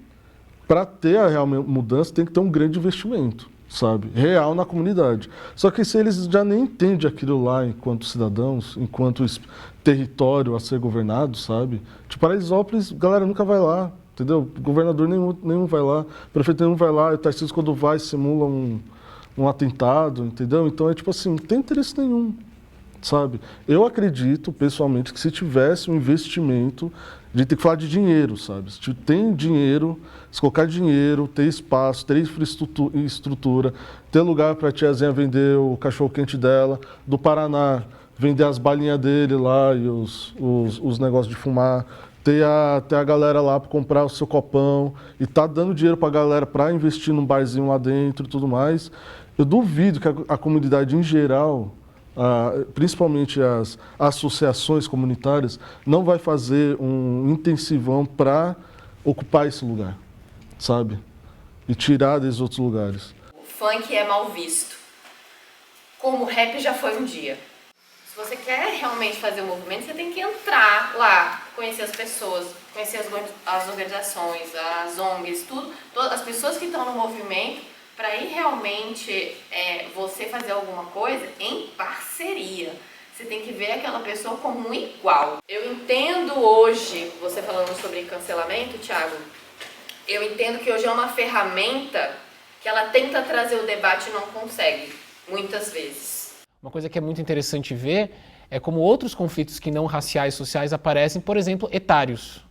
Speaker 3: para ter a real mudança tem que ter um grande investimento, sabe? Real na comunidade. Só que se eles já nem entendem aquilo lá enquanto cidadãos, enquanto território a ser governado, sabe? Tipo, Paraisópolis, galera nunca vai lá, entendeu? Governador nenhum vai lá, prefeito nenhum vai lá, e o Tarcísio quando vai simula um atentado, entendeu? Então é tipo assim, não tem interesse nenhum, sabe? Eu acredito, pessoalmente, que se tivesse um investimento, a gente tem que falar de dinheiro, sabe? Se tem dinheiro, se colocar dinheiro, ter espaço, ter infraestrutura, ter lugar para a tiazinha vender o cachorro-quente dela, do Paraná, vender as balinhas dele lá e os negócios de fumar, ter a galera lá para comprar o seu copão e tá dando dinheiro para a galera para investir num barzinho lá dentro e tudo mais. Eu duvido que a comunidade em geral, principalmente as associações comunitárias, não vai fazer um intensivão para ocupar esse lugar, sabe? E tirar desses outros lugares.
Speaker 4: O funk é mal visto, como o rap já foi um dia. Se você quer realmente fazer o movimento, você tem que entrar lá, conhecer as pessoas, conhecer as organizações, as ONGs, tudo, todas as pessoas que estão no movimento, para ir realmente você fazer alguma coisa em parceria. Você tem que ver aquela pessoa como um igual. Eu entendo hoje, você falando sobre cancelamento, Thiago, eu entendo que hoje é uma ferramenta que ela tenta trazer o debate e não consegue, muitas vezes.
Speaker 1: Uma coisa que é muito interessante ver é como outros conflitos que não raciais sociais aparecem, por exemplo, etários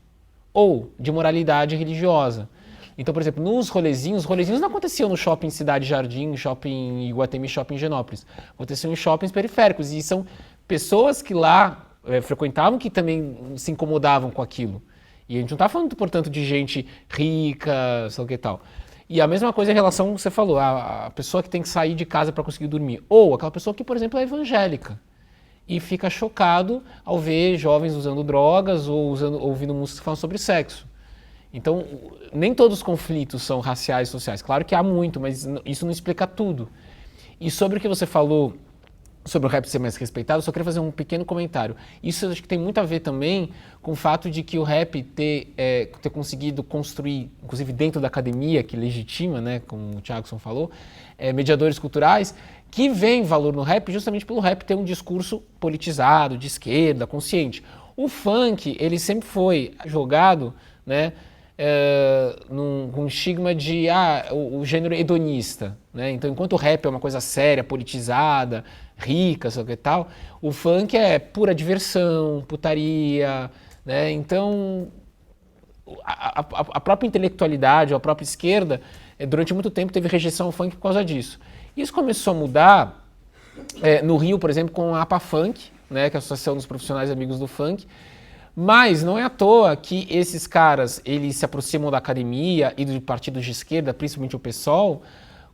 Speaker 1: ou de moralidade religiosa. Então, por exemplo, nos rolezinhos não aconteciam no shopping Cidade Jardim, shopping Iguatemi, shopping Higienópolis. Aconteciam em shoppings periféricos e são pessoas que lá frequentavam que também se incomodavam com aquilo. E a gente não está falando, portanto, de gente rica, sei lá o que e tal. E a mesma coisa em relação ao que você falou, a pessoa que tem que sair de casa para conseguir dormir. Ou aquela pessoa que, por exemplo, é evangélica e fica chocado ao ver jovens usando drogas ou ouvindo músicas que falam sobre sexo. Então, nem todos os conflitos são raciais e sociais. Claro que há muito, mas isso não explica tudo. E sobre o que você falou sobre o rap ser mais respeitado, eu só queria fazer um pequeno comentário. Isso eu acho que tem muito a ver também com o fato de que o rap ter conseguido construir, inclusive dentro da academia, que legitima, né, como o Thiagson falou, mediadores culturais, que veem valor no rap justamente pelo rap ter um discurso politizado, de esquerda, consciente. O funk, ele sempre foi jogado, né, com um estigma de o gênero hedonista, né? Então, enquanto o rap é uma coisa séria, politizada, rica, sabe, e tal, o funk é pura diversão, putaria, né? Então, a própria intelectualidade, a própria esquerda, durante muito tempo teve rejeição ao funk por causa disso. Isso começou a mudar no Rio, por exemplo, com a APA Funk, né, que é a Associação dos Profissionais Amigos do Funk. Mas não é à toa que esses caras, eles se aproximam da academia e de partidos de esquerda, principalmente o PSOL,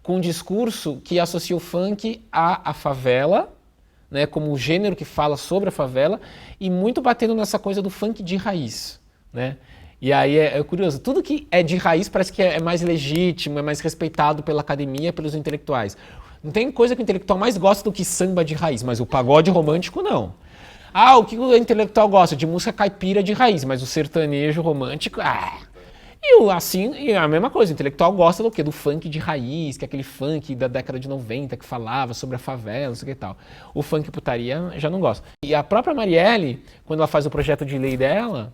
Speaker 1: com um discurso que associa o funk à favela, né, como o gênero que fala sobre a favela, e muito batendo nessa coisa do funk de raiz, né? E aí é curioso, tudo que é de raiz parece que é mais legítimo, é mais respeitado pela academia, pelos intelectuais. Não tem coisa que o intelectual mais gosta do que samba de raiz, mas o pagode romântico não. O que o intelectual gosta? De música caipira de raiz, mas o sertanejo romântico, E a mesma coisa, o intelectual gosta do quê? Do funk de raiz, que é aquele funk da década de 90 que falava sobre a favela, não sei o que e tal. O funk putaria já não gosta. E a própria Marielle, quando ela faz o projeto de lei dela,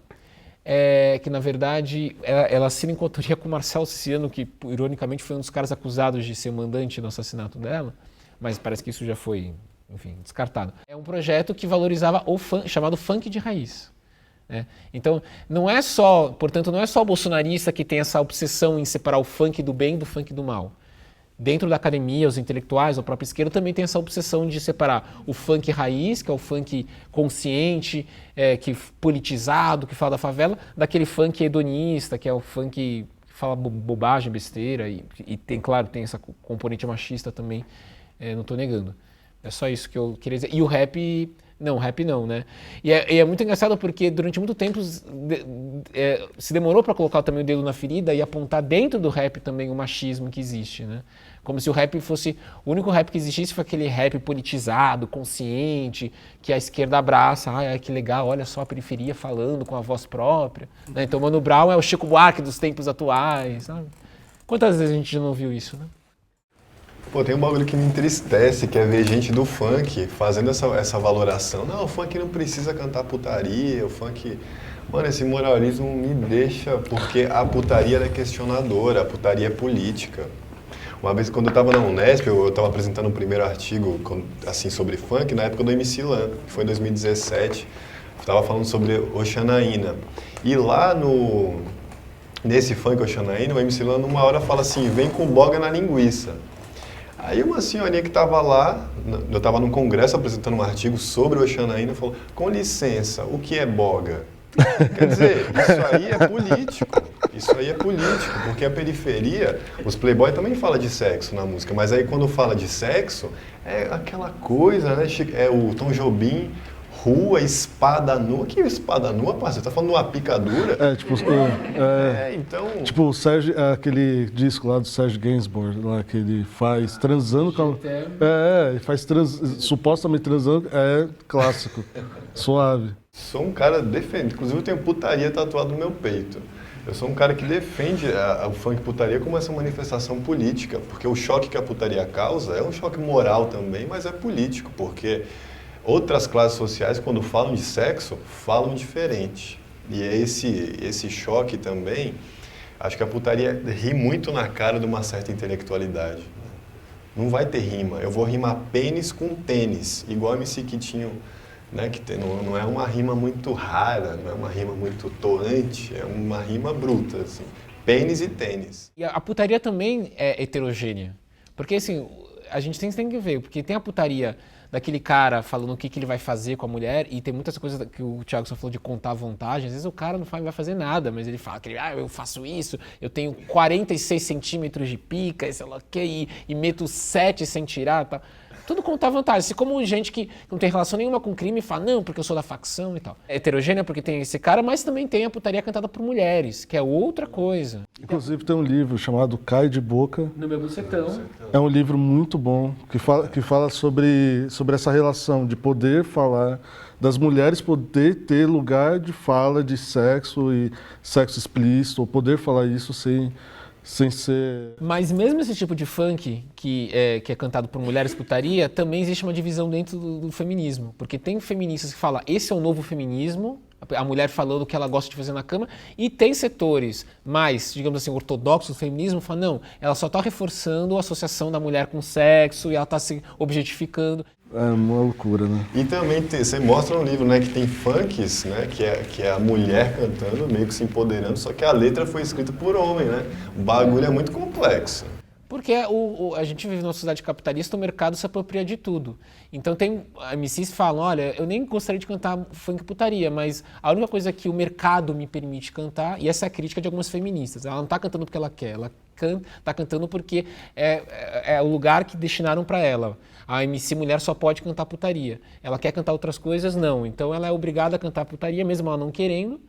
Speaker 1: que na verdade ela assina em coautoria com o Marcelo Ciciano, que ironicamente foi um dos caras acusados de ser mandante no assassinato dela, mas parece que isso já foi, enfim, descartado. É um projeto que valorizava o funk, chamado funk de raiz. Então, portanto, não é só o bolsonarista que tem essa obsessão em separar o funk do bem do funk do mal. Dentro da academia, os intelectuais, a própria esquerda também tem essa obsessão de separar o funk raiz, que é o funk consciente, que politizado, que fala da favela, daquele funk hedonista, que é o funk que fala bobagem, besteira, e tem, claro, tem essa componente machista também, não estou negando. É só isso que eu queria dizer. E o rap não, né? E é muito engraçado porque durante muito tempo se demorou para colocar também o dedo na ferida e apontar dentro do rap também o machismo que existe, né? Como se o rap fosse... O único rap que existisse foi aquele rap politizado, consciente, que a esquerda abraça. Ai, que legal, olha só a periferia falando com a voz própria. Né? Então, Mano Brown é o Chico Buarque dos tempos atuais, sabe? Quantas vezes a gente já não viu isso, né?
Speaker 2: Pô, tem um bagulho que me entristece, que é ver gente do funk fazendo essa valoração. Não, o funk não precisa cantar putaria, o funk... Mano, esse moralismo me deixa... Porque a putaria é questionadora, a putaria é política. Uma vez, quando eu estava na Unesp, eu estava apresentando um primeiro artigo assim, sobre funk, na época do MC Lan, que foi em 2017. Estava falando sobre Oxanaína. E lá nesse funk Oxanaína, o MC Lan, numa hora, fala assim, vem com boga na linguiça. Aí uma senhorinha que estava lá, eu estava num congresso apresentando um artigo sobre o Oxanaína, falou, com licença, o que é boga? Quer dizer, isso aí é político. Isso aí é político, porque a periferia, os playboy também falam de sexo na música, mas aí quando fala de sexo, é aquela coisa, né? É o Tom Jobim, rua, espada nua. Que espada nua, parceiro? Tá falando de uma picadura? Então...
Speaker 3: Tipo, o Sérgio, aquele disco lá do Sérgio Gainsbourg, lá que ele faz transando com ele faz supostamente transando, clássico, suave.
Speaker 2: Sou um cara defende, inclusive eu tenho putaria tatuado no meu peito. Eu sou um cara que defende o funk putaria como essa manifestação política, porque o choque que a putaria causa é um choque moral também, mas é político, porque outras classes sociais, quando falam de sexo, falam diferente. E é esse choque também, acho que a putaria ri muito na cara de uma certa intelectualidade. Não vai ter rima, eu vou rimar pênis com tênis, igual MC Kitinho. Né, não é uma rima muito rara, não é uma rima muito toante, é uma rima bruta, assim, pênis e tênis.
Speaker 1: E a putaria também é heterogênea, porque assim, a gente tem que ver, porque tem a putaria daquele cara falando o que ele vai fazer com a mulher, e tem muitas coisas que o Thiago só falou de contar vantagem, às vezes o cara não vai fazer nada, mas ele fala que eu faço isso, eu tenho 46 centímetros de pica, sei lá o que, e meto 7 sem tirar, tá? Tudo contar vantagem. Assim como gente que não tem relação nenhuma com crime e fala, não, porque eu sou da facção e tal. É heterogênea porque tem esse cara, mas também tem a putaria cantada por mulheres, que é outra coisa.
Speaker 3: Inclusive tem um livro chamado Cai de Boca.
Speaker 1: No meu bucetão.
Speaker 3: É um livro muito bom, que fala sobre essa relação de poder falar, das mulheres poder ter lugar de fala de sexo e sexo explícito, ou poder falar isso sem ser...
Speaker 1: Mas mesmo esse tipo de funk que é cantado por mulheres putaria, também existe uma divisão dentro do feminismo. Porque tem feministas que falam, esse é o novo feminismo, a mulher falando o que ela gosta de fazer na cama, e tem setores mais, digamos assim, ortodoxos do feminismo, que falam, não, ela só está reforçando a associação da mulher com o sexo e ela está se objetificando.
Speaker 3: É uma loucura, né?
Speaker 2: E também você mostra no livro, né, que tem funks, né, que é a mulher cantando, meio que se empoderando, só que a letra foi escrita por homem, né? O bagulho é muito complexo.
Speaker 1: Porque a gente vive numa sociedade capitalista, o mercado se apropria de tudo. Então tem MCs que falam, olha, eu nem gostaria de cantar funk putaria, mas a única coisa que o mercado me permite cantar, e essa é a crítica de algumas feministas, ela não está cantando porque ela quer, ela está cantando porque é o lugar que destinaram para ela. A MC mulher só pode cantar putaria. Ela quer cantar outras coisas? Não. Então ela é obrigada a cantar putaria, mesmo ela não querendo.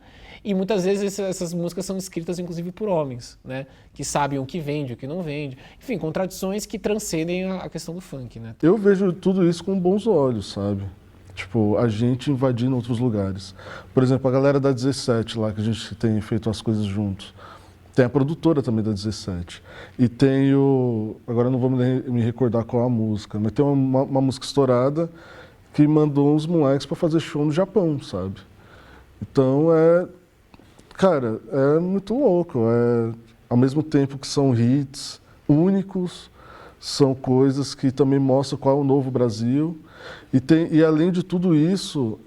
Speaker 1: E muitas vezes essas músicas são escritas, inclusive, por homens, né? Que sabem o que vende, o que não vende. Enfim, contradições que transcendem a questão do funk, né?
Speaker 3: Eu vejo tudo isso com bons olhos, sabe? Tipo, a gente invadindo outros lugares. Por exemplo, a galera da 17 lá, que a gente tem feito as coisas juntos. Tem a produtora também da 17. E tem o... Agora não vou me recordar qual a música, mas tem uma música estourada que mandou uns moleques para fazer show no Japão, sabe? Então cara, é muito louco. Ao mesmo tempo que são hits únicos, são coisas que também mostram qual é o novo Brasil. E além de tudo isso,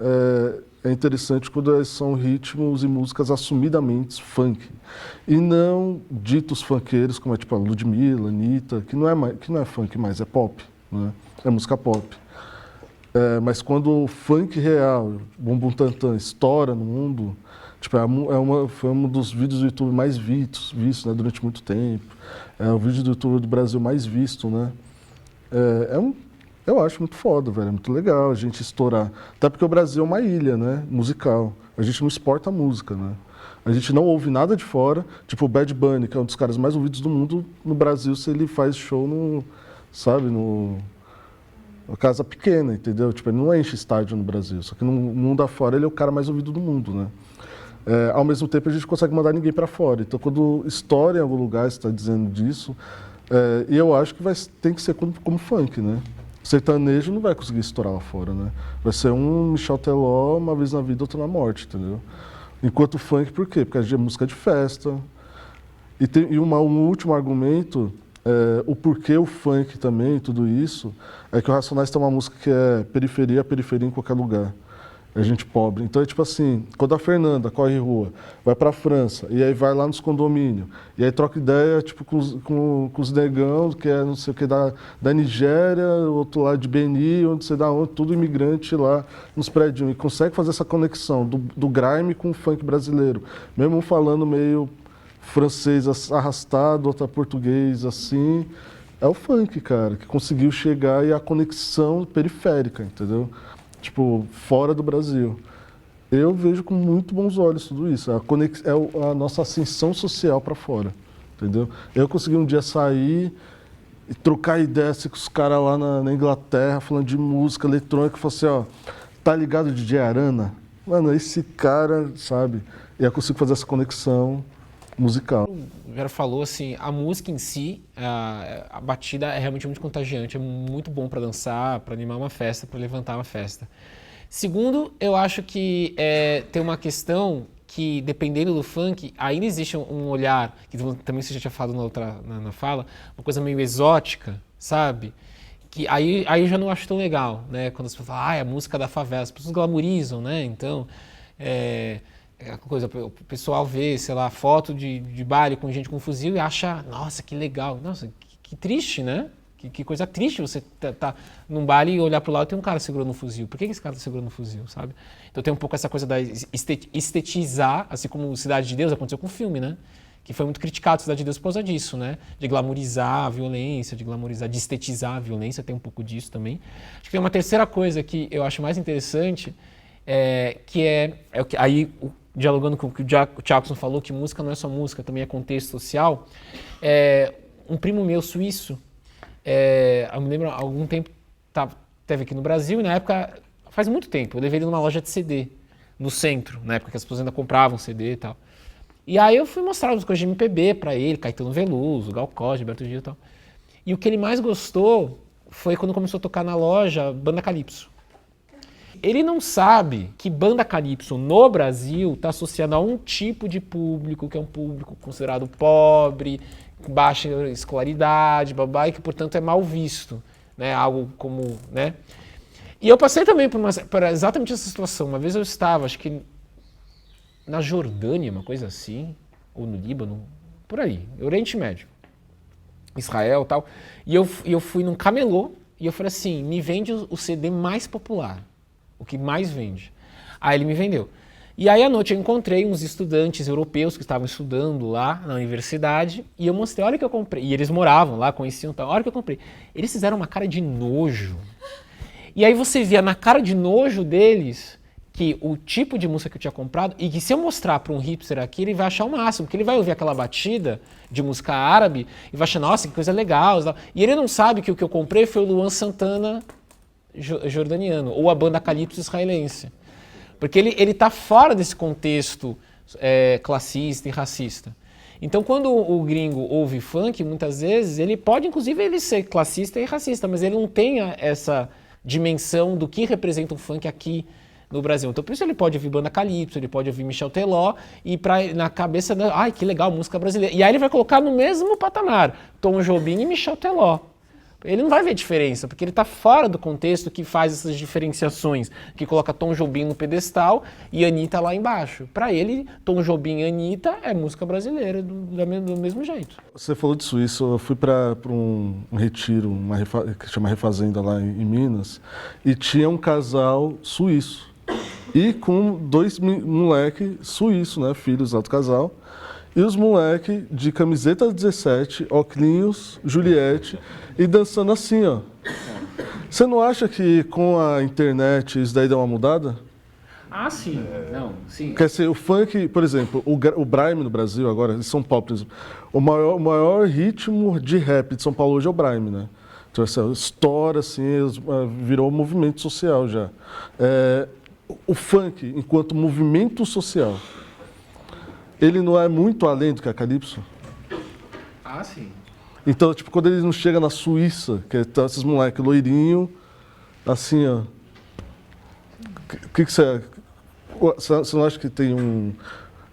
Speaker 3: é interessante quando são ritmos e músicas assumidamente funk. E não ditos funkeiros, como tipo a Ludmilla, Anitta, que não é funk mais, é pop, né? É música pop. Mas quando o funk real, Bumbum Tantan, estoura no mundo, tipo, foi um dos vídeos do YouTube mais vistos, né, durante muito tempo. É o vídeo do YouTube do Brasil mais visto, né? Eu acho muito foda, velho, é muito legal a gente estourar. Até porque o Brasil é uma ilha, né, musical. A gente não exporta música, né? A gente não ouve nada de fora. Tipo o Bad Bunny, que é um dos caras mais ouvidos do mundo no Brasil, se ele faz show uma casa pequena, entendeu? Tipo, ele não enche estádio no Brasil, só que no mundo afora ele é o cara mais ouvido do mundo, né? Ao mesmo tempo a gente consegue mandar ninguém para fora. Então quando estoura em algum lugar, você está dizendo disso, e eu acho que tem que ser como funk, né? Sertanejo não vai conseguir estourar lá fora, né? Vai ser um Michel Teló, uma vez na vida, outra na morte, entendeu? Enquanto funk, por quê? Porque a gente é música de festa. E um último argumento, o porquê o funk também, tudo isso, é que o Racionais tem uma música que é periferia em qualquer lugar. É gente pobre. Então é tipo assim, quando a Fernanda corre rua, vai pra França, e aí vai lá nos condomínios, e aí troca ideia tipo, com os negão, que é não sei o que, da Nigéria, outro lado de Beni, onde você dá tudo imigrante lá nos prédios, e consegue fazer essa conexão do grime com o funk brasileiro, mesmo falando meio francês arrastado, outra português assim, é o funk, cara, que conseguiu chegar e a conexão periférica, entendeu? Tipo, fora do Brasil. Eu vejo com muito bons olhos tudo isso. A nossa ascensão social para fora, entendeu? Eu consegui um dia sair e trocar ideia com os caras lá na Inglaterra, falando de música eletrônica, e falar assim, ó, tá ligado DJ Arana? Mano, esse cara, sabe? E eu consigo fazer essa conexão musical.
Speaker 1: O Vera falou assim, a música em si, a batida é realmente muito contagiante, é muito bom para dançar, para animar uma festa, para levantar uma festa. Segundo, eu acho que tem uma questão que, dependendo do funk, ainda existe um olhar, que também você já tinha falado na fala, uma coisa meio exótica, sabe? Que aí eu já não acho tão legal, né? Quando as pessoas falam, é a música da favela, as pessoas glamorizam, né? Então, o pessoal vê, sei lá, foto de baile com gente com fuzil e acha, nossa, que legal, nossa, que triste, né? Que coisa triste você tá num baile e olhar pro lado e tem um cara segurando um fuzil. Por que esse cara tá segurando um fuzil, sabe? Então tem um pouco essa coisa da estetizar, assim como Cidade de Deus aconteceu com o filme, né? Que foi muito criticado, Cidade de Deus, por causa disso, né? De glamorizar a violência, de estetizar a violência, tem um pouco disso também. Acho que tem uma terceira coisa que eu acho mais interessante, dialogando com o que o Thiago falou, que música não é só música, também é contexto social. Um primo meu suíço, eu me lembro, há algum tempo esteve aqui no Brasil, e na época, faz muito tempo, eu levei ele numa loja de CD, no centro, na época que as pessoas ainda compravam CD e tal. E aí eu fui mostrar as coisas de MPB pra ele, Caetano Veloso, Gal Costa, Gilberto Gil e tal. E o que ele mais gostou foi quando começou a tocar na loja Banda Calypso. Ele não sabe que Banda Calypso no Brasil está associada a um tipo de público, que é um público considerado pobre, com baixa escolaridade, babá, e que, portanto, é mal visto, né? Algo como, né? E eu passei também por exatamente essa situação. Uma vez eu estava, acho que na Jordânia, uma coisa assim, ou no Líbano, por aí, Oriente Médio, Israel e tal, e eu fui num camelô e eu falei assim, me vende o CD mais popular, o que mais vende. Aí ele me vendeu. E aí à noite eu encontrei uns estudantes europeus que estavam estudando lá na universidade e eu mostrei, olha que eu comprei. E eles moravam lá, conheciam, tal, olha que eu comprei. Eles fizeram uma cara de nojo. E aí você via na cara de nojo deles que o tipo de música que eu tinha comprado, e que se eu mostrar para um hipster aqui, ele vai achar o máximo, porque ele vai ouvir aquela batida de música árabe e vai achar, nossa, que coisa legal. E ele não sabe que o que eu comprei foi o Luan Santana jordaniano, ou a Banda Calypso israelense. Porque ele está fora desse contexto classista e racista. Então, quando o gringo ouve funk, muitas vezes, ele pode, inclusive, ele ser classista e racista, mas ele não tem essa dimensão do que representa o funk aqui no Brasil. Então, por isso ele pode ouvir banda calypso, ele pode ouvir Michel Teló, e na cabeça, ai, que legal, música brasileira. E aí ele vai colocar no mesmo patamar Tom Jobim e Michel Teló. Ele não vai ver diferença, porque ele está fora do contexto que faz essas diferenciações, que coloca Tom Jobim no pedestal e Anitta lá embaixo. Para ele, Tom Jobim e Anitta é música brasileira do mesmo jeito.
Speaker 3: Você falou de Suíça, eu fui para um retiro, que chama Refazenda lá em Minas, e tinha um casal suíço, e com 2 moleques suíços, né, filhos do casal, e os moleques de camiseta 17, óculos, Juliette, e dançando assim, ó. Você não acha que com a internet isso daí deu uma mudada?
Speaker 1: Ah, sim. Não, sim.
Speaker 3: Quer dizer, o funk, por exemplo, o Grime no Brasil agora, em São Paulo, por exemplo, o maior ritmo de rap de São Paulo hoje é o Grime, né? Então, essa história, assim, virou um movimento social já. O funk, enquanto movimento social, ele não é muito além do que a Calypso?
Speaker 1: Ah, sim.
Speaker 3: Então, tipo, quando ele não chega na Suíça, que tá esses moleques loirinhos, assim, ó. O que você... Você não acha que tem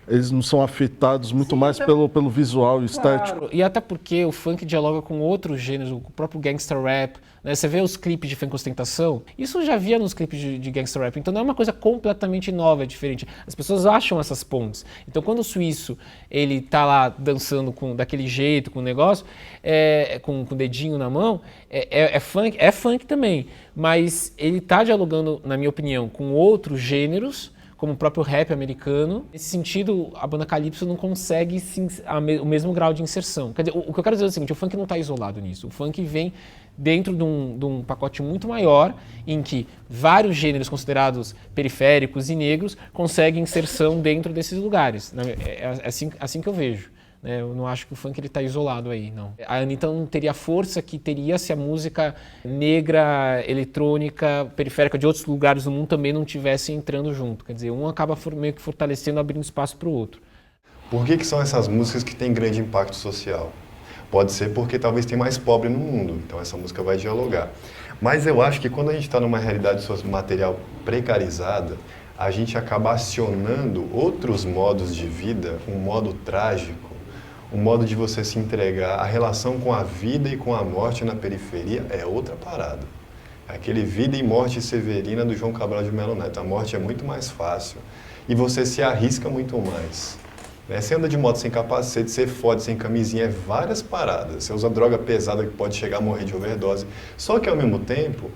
Speaker 3: eles não são afetados muito mais pelo visual e estético?
Speaker 1: Claro. E até porque o funk dialoga com outros gêneros, o próprio gangster rap, né? Você vê os clipes de funk ostentação, isso eu já via nos clipes de gangster rap, então não é uma coisa completamente nova, é diferente. As pessoas acham essas pontes. Então quando o suíço, ele tá lá dançando daquele jeito, com o negócio, com o dedinho na mão, é funk também, mas ele tá dialogando, na minha opinião, com outros gêneros, como o próprio rap americano. Nesse sentido, a banda Calypso não consegue o mesmo grau de inserção. Quer dizer, o que eu quero dizer é o seguinte, o funk não está isolado nisso. O funk vem dentro de um pacote muito maior, em que vários gêneros considerados periféricos e negros conseguem inserção dentro desses lugares. É assim que eu vejo. Eu não acho que o funk está isolado aí, não. A Anitta não teria a força que teria se a música negra, eletrônica, periférica de outros lugares do mundo também não estivesse entrando junto. Quer dizer, um acaba meio que fortalecendo, abrindo espaço para o outro.
Speaker 2: Por que são essas músicas que têm grande impacto social? Pode ser porque talvez tem mais pobre no mundo, então essa música vai dialogar. Mas eu acho que quando a gente está numa realidade material precarizada, a gente acaba acionando outros modos de vida, um modo trágico, um modo de você se entregar. A relação com a vida e com a morte na periferia é outra parada. Aquele Vida e Morte Severina do João Cabral de Melo Neto. A morte é muito mais fácil e você se arrisca muito mais. Você anda de moto sem capacete, você fode sem camisinha, é várias paradas. Você usa droga pesada que pode chegar a morrer de overdose. Só que ao mesmo tempo,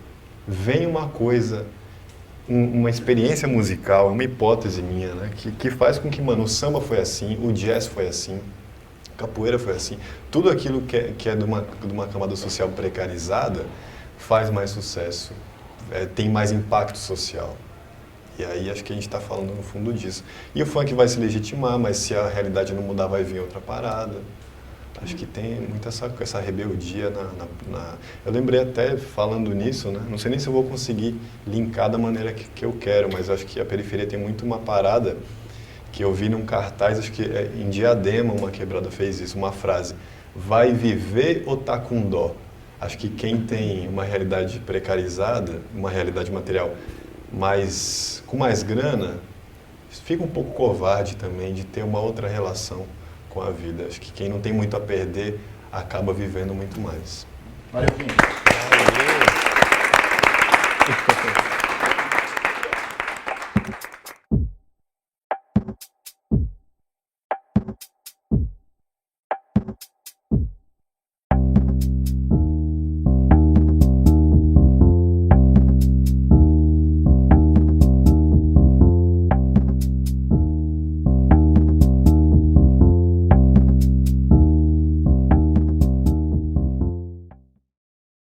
Speaker 2: vem uma coisa, uma experiência musical, uma hipótese minha, né? que faz com que, mano, o samba foi assim, o jazz foi assim, capoeira foi assim, tudo aquilo que é de uma camada social precarizada faz mais sucesso, tem mais impacto social. E aí acho que a gente está falando no fundo disso. E o funk vai se legitimar, mas se a realidade não mudar vai vir outra parada. Acho que tem muita essa rebeldia Eu lembrei até, falando nisso, né? Não sei nem se eu vou conseguir linkar da maneira que eu quero, mas acho que a periferia tem muito uma parada que eu vi num cartaz, acho que em Diadema uma quebrada fez isso, uma frase: vai viver ou tá com dó? Acho que quem tem uma realidade precarizada, uma realidade material com mais grana, fica um pouco covarde também de ter uma outra relação com a vida. Acho que quem não tem muito a perder acaba vivendo muito mais.
Speaker 5: Valeu, Kim.